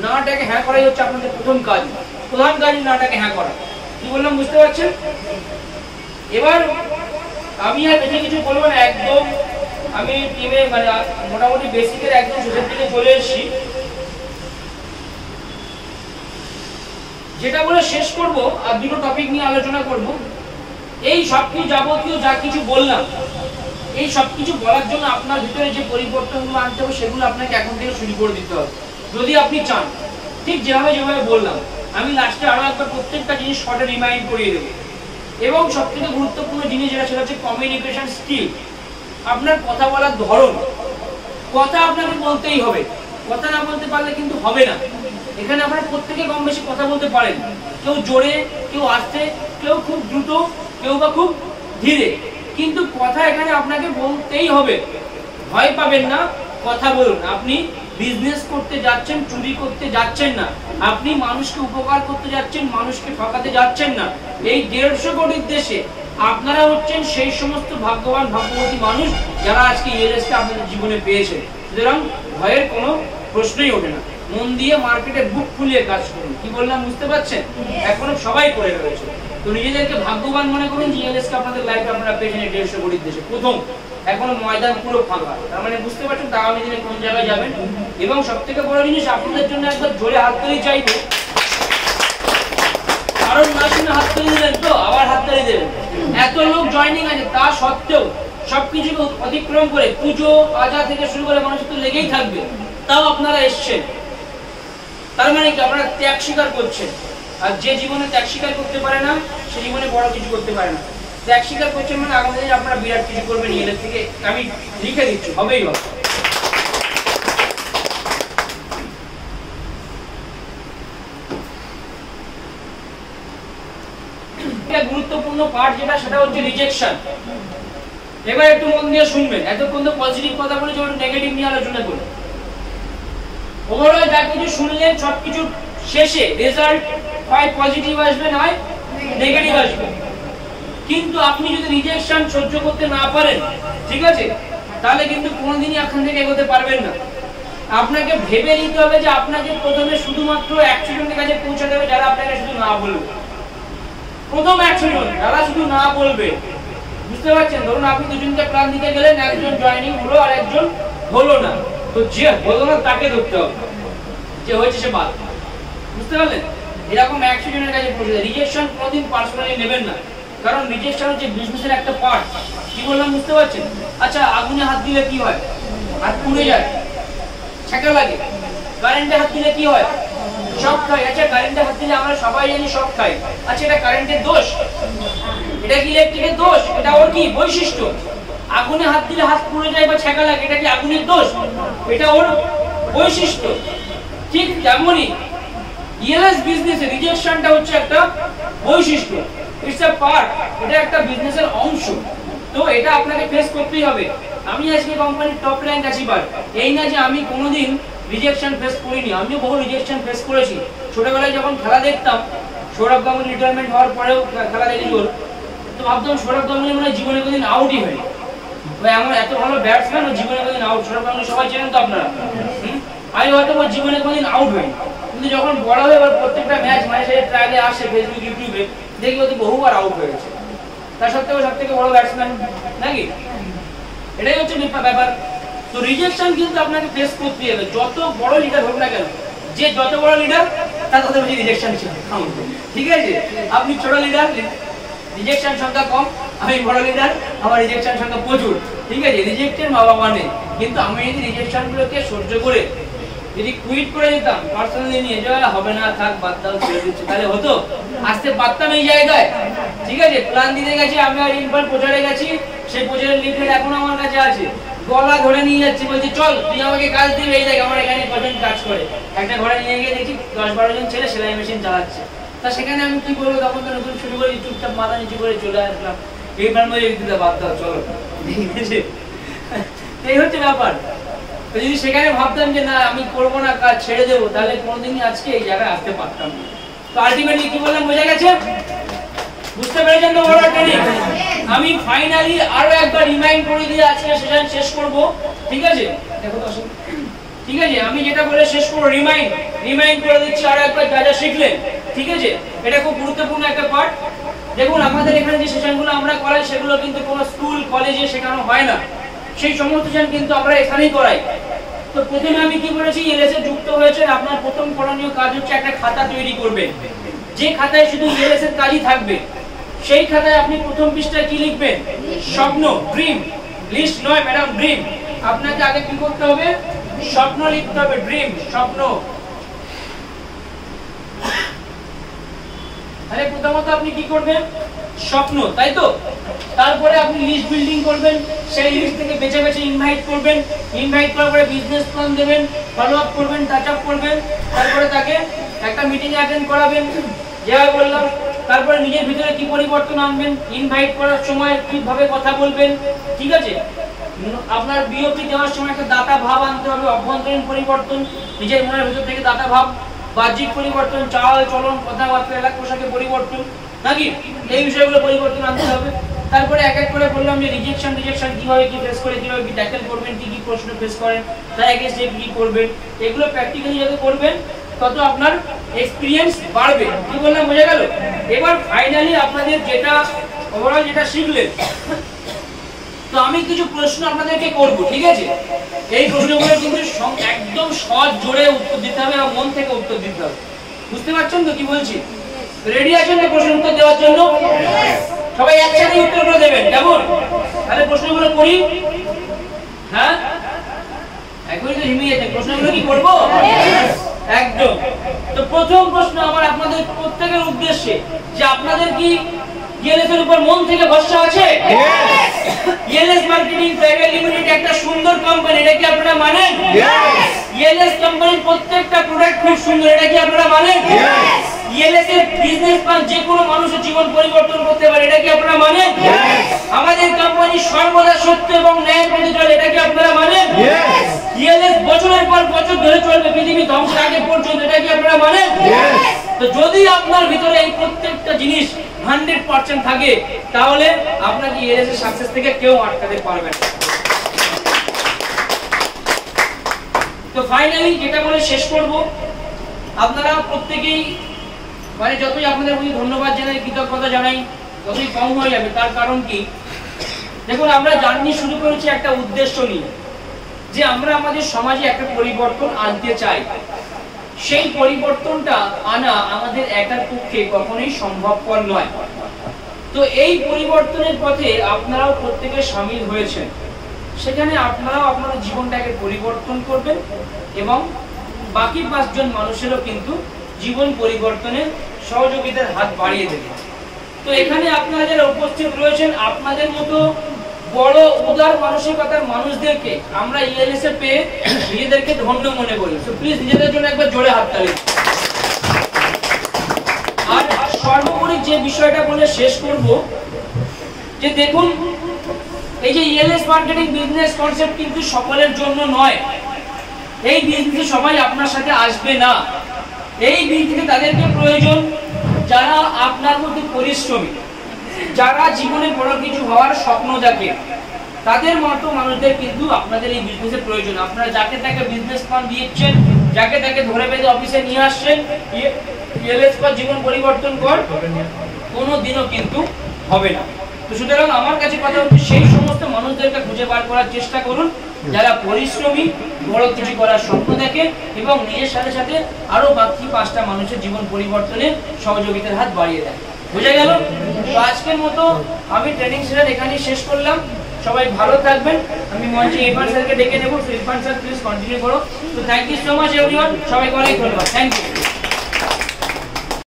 নাটাকে হ্যাঁ করাই হচ্ছে আপনাদের প্রথম কাজ, প্রধান কাজ নাটাকে হ্যাঁ করা। কি বললাম বুঝতে পারছেন? এবার আমি আর বেশি কিছু বলবো না, একদম আমি টিমে মানে মোটামুটি বেসিকের একদম শেষের দিকে চলে এসেছি। যেটা বলে শেষ করব, আর দুটো টপিক নিয়ে আলোচনা করব। এই সবকিছু যাবতীয় যা কিছু বললাম, এই সবকিছু বলার জন্য আপনার ভিতরে যে পরিবর্তনগুলো আনতে হবে সেগুলো আপনাকে এখন থেকে শুরু করে দিতে হবে যদি আপনি চান। ঠিক যেভাবে বললাম, আমি লাস্টে আরো একবার প্রত্যেকটা জিনিস শর্টে রিমাইন্ড করিয়ে দেবো। এবং সবথেকে গুরুত্বপূর্ণ জিনিস যেটা, সেটা হচ্ছে কমিউনিকেশন স্কিল। আপনার কথা বলার ধরন, কথা আপনাকে বলতেই হবে, কথা না বলতে পারলে কিন্তু হবে না। এখানে আপনারা প্রত্যেকে কম বেশি কথা বলতে পারেন, কেউ জোরে, কেউ আস্তে, কেউ খুব দ্রুত, কেউ বা খুব ধীরে, কিন্তু কথা এখানে আপনাকে বলতেই হবে। ভয় পাবেন না, কথা বলুন। আপনি বিজনেস করতে যাচ্ছেন, চুরি করতে যাচ্ছেন না, আপনি মানুষকে উপকার করতে যাচ্ছেন, মানুষকে ঠকাতে যাচ্ছেন না। এই 150 কোটির দেশে আপনারা হচ্ছেন সেই সমস্ত ভাগ্যবান ভাগ্যবতী মানুষ যারা আজকে ইএলএসটা আপনাদের জীবনে পেয়েছে। সুতরাং ভয়ের কোনো প্রশ্নই ওঠে না। মন দিয়ে মার্কেটে বুক ফুলিয়ে কাজ করুন। কি বললাম বুঝতে পারছেন? এখনো সবাই করে রয়েছে। তো নিজেদেরকে ভাগ্যবান মনে করুন যে এলএসকে আপনাদের লাইফে আপনারা পেয়েছেন 150 কোটির দেশে প্রথম। এখনো ময়দান পুরো ফাঁকা। তার মানে বুঝতে পারছেন আগামী দিনে কোন জায়গায় যাবেন। এবং সবথেকে বড় জিনিস আপনাদের জন্য একবার জোরে হাততালি চাইবো। কারণ না শুনে হাততালি দিলেন তো আবার হাততালি দেবেন। এত লোক জয়েনিং আছে তা সত্ত্বেও সবকিছুকে অতিক্রম করে পুজো আজা থেকে শুরু করে মানুষের তো লেগেই থাকবে, তাও আপনারা এসছেন। তার মানে কি আপনারা ত্যাগ স্বীকার করছেন। আর যে জীবনে ত্যাগ স্বীকার করতে পারে না সে জীবনে বড় কিছু করতে পারে না। ত্যাগ স্বীকার করছেন মানে আগামী দিনে আপনারা বিরাট কিছু করবেন। এর থেকে আমি লিখে দিচ্ছি, হবেই হবে। একটা গুরুত্বপূর্ণ পার্ট যেটা সেটা হচ্ছে রিজেকশন। এবার একটু মন দিয়ে শুনবেন। এতক্ষণ তো পজিটিভ কথা বলেছি, একটু নেগেটিভ নিয়ে আলোচনা করি। ওভারঅল যা কিছু শুনলেন সবকিছু শেষে রেজাল্ট হয় পজিটিভ আসবে নয় নেগেটিভ আসবে। কিন্তু আপনি যদি রিজেকশন সহ্য করতে না পারেন, ঠিক আছে, তাহলে কিন্তু কোনোদিনই এখান থেকে এগোতে পারবেন না। আপনাকে ভেবে নিতে হবে যে আপনাকে প্রথমে শুধুমাত্র 100 জনের কাছে পৌঁছাতে হবে যারা আপনাকে শুধু না বলবে। প্রথম 100 জন যারা শুধু না বলবে, বুঝতে পারছেন? ধরুন আপনি দুজনকে প্ল্যান দিতে গেলেন, একজন জয়েনিং হলো আর একজন হলো না, তো যে হলো না তাকে ধরতে হবে, যে হয়েছে সে বাদ। বুঝতে পারলেন? এরকম 100 জনের কাছে পৌঁছে। রিজেকশন কোনোদিন পার্সোনালি নেবেন না, কারণ রিজেকশন হচ্ছে বিজনেসের একটা পার্ট। কি বললাম বুঝতে পারছেন? আচ্ছা, আগুনে হাত দিলে কি হয়? হাত পুড়ে যায়, ছ্যাঁকা লাগে। কারেন্টে হাত দিলে কি হয়? শক খায়। আচ্ছা, কারেন্টে হাত দিলে আমরা সবাই জানি শক খাই। আচ্ছা, এটা কারেন্টের দোষ? এটা কি ইলেকট্রিকের দোষ? এটা ওর কি বৈশিষ্ট্য? আগুনে হাত দিলে হাত পুড়ে যায় বা ছ্যাঁকা লাগে, এটা কি আগুনের দোষ? এটা ওর বৈশিষ্ট্য। ঠিক তেমনই ইএলএস বিজনেসে রিজেকশনটা হচ্ছে একটা বৈশিষ্ট্য, ইটস আ পার্ট। এটা একটা বিজনেসের অংশ। তো এটা আপনাকে ফেস করতেই হবে। আমি আজকে কোম্পানির টপ র্যাঙ্ক অ্যাচিভার, এই না যে আমি কোনোদিন রিজেকশন ফেস করিনি। আমিও বহু রিজেকশন ফেস করেছি। ছোটবেলায় যখন খেলা দেখতাম, সৌরভ গাঙ্গুলি রিটায়ারমেন্ট হওয়ার পরেও খেলা দেখেছি ওর, তো ভাবতাম সৌরভ গাঙ্গুলি মানে জীবনে কোনোদিন আউটই হয়নি। এমন এত ভালো ব্যাটসম্যান, ও জীবনে কোনোদিন আউট। সৌরভ গাঙ্গুলি সবাই চেনেন তো আপনারা। আমি হয়তো ওর জীবনে কোনোদিন আউট হয়নি, কিন্তু যখন বড় হয়ে এবার প্রত্যেকটা ম্যাচ মাঝে ট্রায়ালে আসে ফেসবুক ইউটিউবে, দেখি ওদের বহুবার আউট হয়ে গেছে। তার সত্ত্বেও সব থেকে বড় ব্যাটসম্যান নাকি? এটাই হচ্ছে ব্যাপার। তো রিজেকশন কিন্তু আপনাকে ফেস করতে হবে, যত বড় লিডার হোক না কেন। যে যত বড় লিডার তার তত বেশি রিজেকশন ছিল, ঠিক আছে? আপনি ছোট লিডার, রিজেকশন সংখ্যা কম। আমি বড় লিডার, আমার রিজেকশন সংখ্যা প্রচুর, ঠিক আছে? রিজেক্টের মা বাবা নেই। কিন্তু আমি যদি রিজেকশন গুলোকে সহ্য করে যদি কুইট করে দিতাম, পার্সোনালি নিয়ে যাওয়া হবে না, থাক বাদ দাও, ছেড়ে দিচ্ছি, তাহলে হতো? আসতে পারতাম এই জায়গায়, ঠিক আছে? প্ল্যান দিতে গেছি, আমি আর ইনফার প্রচারে গেছি, সেই প্রচারের লিফলেট এখনো আমার কাছে আছে। গলা ধরে নিয়ে যাচ্ছি, বলছি চল তুই আমাকে কাজ দিবি, এই দেখ আমার এখানে কজন কাজ করে। একটা ঘরে নিয়ে গিয়ে দেখি 10-12 জন ছেলে সেলাই মেশিন চালাচ্ছে। তা সেখানে আমি কি বলবো? তখন তো নতুন শুরু করে চুপচাপ মাথা নিচু করে চলে আসলাম। এইবার মধ্যে দিতে বাদ দাও, চলো, ঠিক আছে? এই হচ্ছে ব্যাপার। তো যদি সেখানে ভাবতাম যে না আমি করবো না, কাজ ছেড়ে দেবো, তাহলে কোনোদিনই আজকে এই জায়গায় আসতে পারতাম না। তো আলটিমেটলি কি বললাম বোঝা গেছে? বুঝতে পেরেছেন তো বড় ট্রেনিং? আমি ফাইনালি আরো একবার রিমাইন্ড করে দিয়ে আজকে সেশন শেষ করব, ঠিক আছে? দেখো তো, ঠিক আছে? আমি যেটা বলে শেষ করব, রিমাইন্ড করে দিচ্ছি আরো একবার যা যা শিখলেন, ঠিক আছে? এটা খুব গুরুত্বপূর্ণ একটা পার্ট। দেখুন, আমাদের এখানে যে সেশনগুলো আমরা করাই সেগুলো কিন্তু কোনো স্কুল কলেজে শেখানো হয় না। সেই সমস্ত সেশন কিন্তু আমরা এখানেই করাই। তো প্রথমে আমি কি বলেছি, এলএস এ যুক্ত হয়েছেন, আপনার প্রথম করণীয় কাজ হচ্ছে একটা খাতা তৈরি করবেন। যে খাতায় শুধু এলএস এর কাজই থাকবে, সেই খাতায় আপনি প্রথম পৃষ্ঠায় কি লিখবেন? স্বপ্ন, ড্রিম। লিস্ট নয় ম্যাডাম, ড্রিম। আপনাকে আগে কি করতে হবে? স্বপ্ন লিখতে হবে, ড্রিম, স্বপ্ন। তাহলে প্রথমত আপনি কি করবেন? স্বপ্ন, তাই তো? তারপরে আপনি লিস্ট বিল্ডিং করবেন, সেই লিস্ট থেকে বেছে বেছে ইনভাইট করবেন। ইনভাইট করার পরে বিজনেস প্ল্যান দেবেন, ফলো আপ করবেন, টাচ আপ করবেন। তারপরে তাকে একটা মিটিং অ্যাটেন্ড করাবেন, যেভাবে বললাম। তারপরে নিজের ভিতরে কি পরিবর্তন আনবেন, ইনভাইট করার সময় কিভাবে কথা বলবেন, ঠিক আছে? আপনার বিওপি দেওয়ার সময় একটা দাতা ভাব আনতে হবে, অভ্যন্তরীণ পরিবর্তন, নিজের মনের ভিতর থেকে দাতা ভাব, বাহ্যিক পরিবর্তন, চাল চলন, কথাবার্তা, এলাকা পোশাকে পরিবর্তন, নাকি? এই বিষয়গুলো পরিবর্তন আনতে হবে। তারপরে এক এক করে বললাম যে রিজেকশন কিভাবে কি ফেস করে, কিভাবে কি ট্যাকল করবেন, কি কি প্রশ্ন ফেস করেন, তার এগেইনস্টে কি করবেন, এগুলো প্র্যাকটিক্যালি যত করবেন তত আপনার এক্সপেরিয়েন্স বাড়বে। কি বললাম বোঝা গেল? এবার ফাইনালি আপনাদের যেটা ওভারঅল যেটা শিখলেন, তো আমি কিছু প্রশ্ন আপনাদেরকে করব, ঠিক আছে? এই প্রশ্নগুলো কিন্তু একদম সহজ জোরে উত্তর দিতে হবে এবং মন থেকে উত্তর দিতে হবে। বুঝতে পারছেন তো কি বলছি? রেডি আছেন না প্রশ্ন উত্তর দেওয়ার জন্য? সবাই একসাথে উত্তরগুলো দেবেন, কেমন? তাহলে প্রশ্নগুলো করি। হ্যাঁ, একবারই তো হিমিয়ে যেতে প্রশ্নগুলো কি করব? একদম। তো প্রথম প্রশ্ন আমার আপনাদের প্রত্যেকের উদ্দেশ্যে, যে আপনাদের কি ইএলএস এর উপর মন থেকে ভরসা আছে? ইএলএস মার্কেটিং প্রাইভেট লিমিটেড একটা সুন্দর কোম্পানি, এটা কি আপনারা মানেন? ইএলএস কোম্পানির প্রত্যেকটা প্রোডাক্ট খুব সুন্দর, এটা কি আপনারা মানেন? ইএলএস এর বিজনেস প্ল্যান যে কোনো মানুষের জীবন পরিবর্তন করতে পারে, এটা কি আপনারা মানেন? আমাদের কোম্পানি সর্বদা সত্য এবং ন্যায়ের পথে চলে, এটা কি আপনারা মানেন? ইএলএস বছরের পর বছর ধরে চলবে, পৃথিবী ধ্বংসের আগে পর্যন্ত, এটা কি আপনারা মানেন? তো যদি আপনার ভিতরে এই প্রত্যেকটা জিনিস 100% থাকে, তাহলে আপনাকে ইএলএস এর সাকসেস থেকে কেউ আটকাতে পারবে না। তো ফাইনালি যেটা বলে শেষ করব, আপনারা প্রত্যেকেই মানে যতই আপনাদের প্রতি ধন্যবাদ জানাই, কৃতজ্ঞতা জানাই, ততই কম হয়ে যাবে। তার কারণ কি, দেখুন আমরা জার্নি শুরু করেছি একটা উদ্দেশ্য নিয়ে, যে আমরা আমাদের সমাজে একটা পরিবর্তন আনতে চাই। সেই পরিবর্তনটা আনা আমাদের একার পক্ষে কখনোই সম্ভবপর নয়। তো এই পরিবর্তনের পথে আপনারাও প্রত্যেকে শামিল হয়েছেন, সেখানে আপনারাও আপনাদের জীবনটাকে পরিবর্তন করবেন এবং বাকি 5 জন মানুষেরও কিন্তু জীবন পরিবর্তনে সহযোগিতার হাত বাড়িয়ে দেবেন। তো এখানে আপনারা যারা উপস্থিত রয়েছেন, আপনাদের মতো বড় উদার মানসিকতার মানুষদেরকে আমরা ইএলএস এ পেয়ে নিজেদেরকে ধন্য মনে করি। তো প্লিজ নিজেদের জন্য একবার জোরে হাততালি। আর সর্বোপরি যে বিষয়টা বলে শেষ করব, যে দেখুন এই যে ইএলএস মার্কেটিং বিজনেস কনসেপ্ট কিন্তু সকলের জন্য নয়। এই বিজনেসে সবাই আপনার সাথে আসবে না। এই বিজনেসে তাদেরকে প্রয়োজন যারা আপনার মতো পরিশ্রমী, যারা জীবনে বড় কিছু হওয়ার স্বপ্ন দেখে, তাদের মতো মানুষদের কিন্তু আপনাদের এই বিজনেসে প্রয়োজন। আপনারা যাকে তাকে বিজনেস প্ল্যান দিচ্ছেন, যাকে তাকে ধরে বেঁধে অফিসে নিয়ে আসছেন, ইএলএস কর জীবন পরিবর্তন কর, কোনোদিনও কিন্তু হবে না। তো সুতরাং আমার কাছে কথা হচ্ছে, সেই সমস্ত মানুষদেরকে খুঁজে বার করার চেষ্টা করুন যারা পরিশ্রমী, বড় কিছু করার স্বপ্ন দেখে এবং নিজের সাথে সাথে আরো বাকি 5টা মানুষের জীবন পরিবর্তনে সহযোগিতার হাত বাড়িয়ে দেয়। বোঝা গেল? তো আজকের মতো আমি ট্রেনিং সেশন এখানেই শেষ করলাম। সবাই ভালো থাকবেন। আমি মঞ্চে ইরফান স্যারকে ডেকে নেব। ইরফান স্যার প্লিজ কন্টিনিউ করো। তো thank you so much everyone, সবাইকে অনেক ধন্যবাদ। Thank you.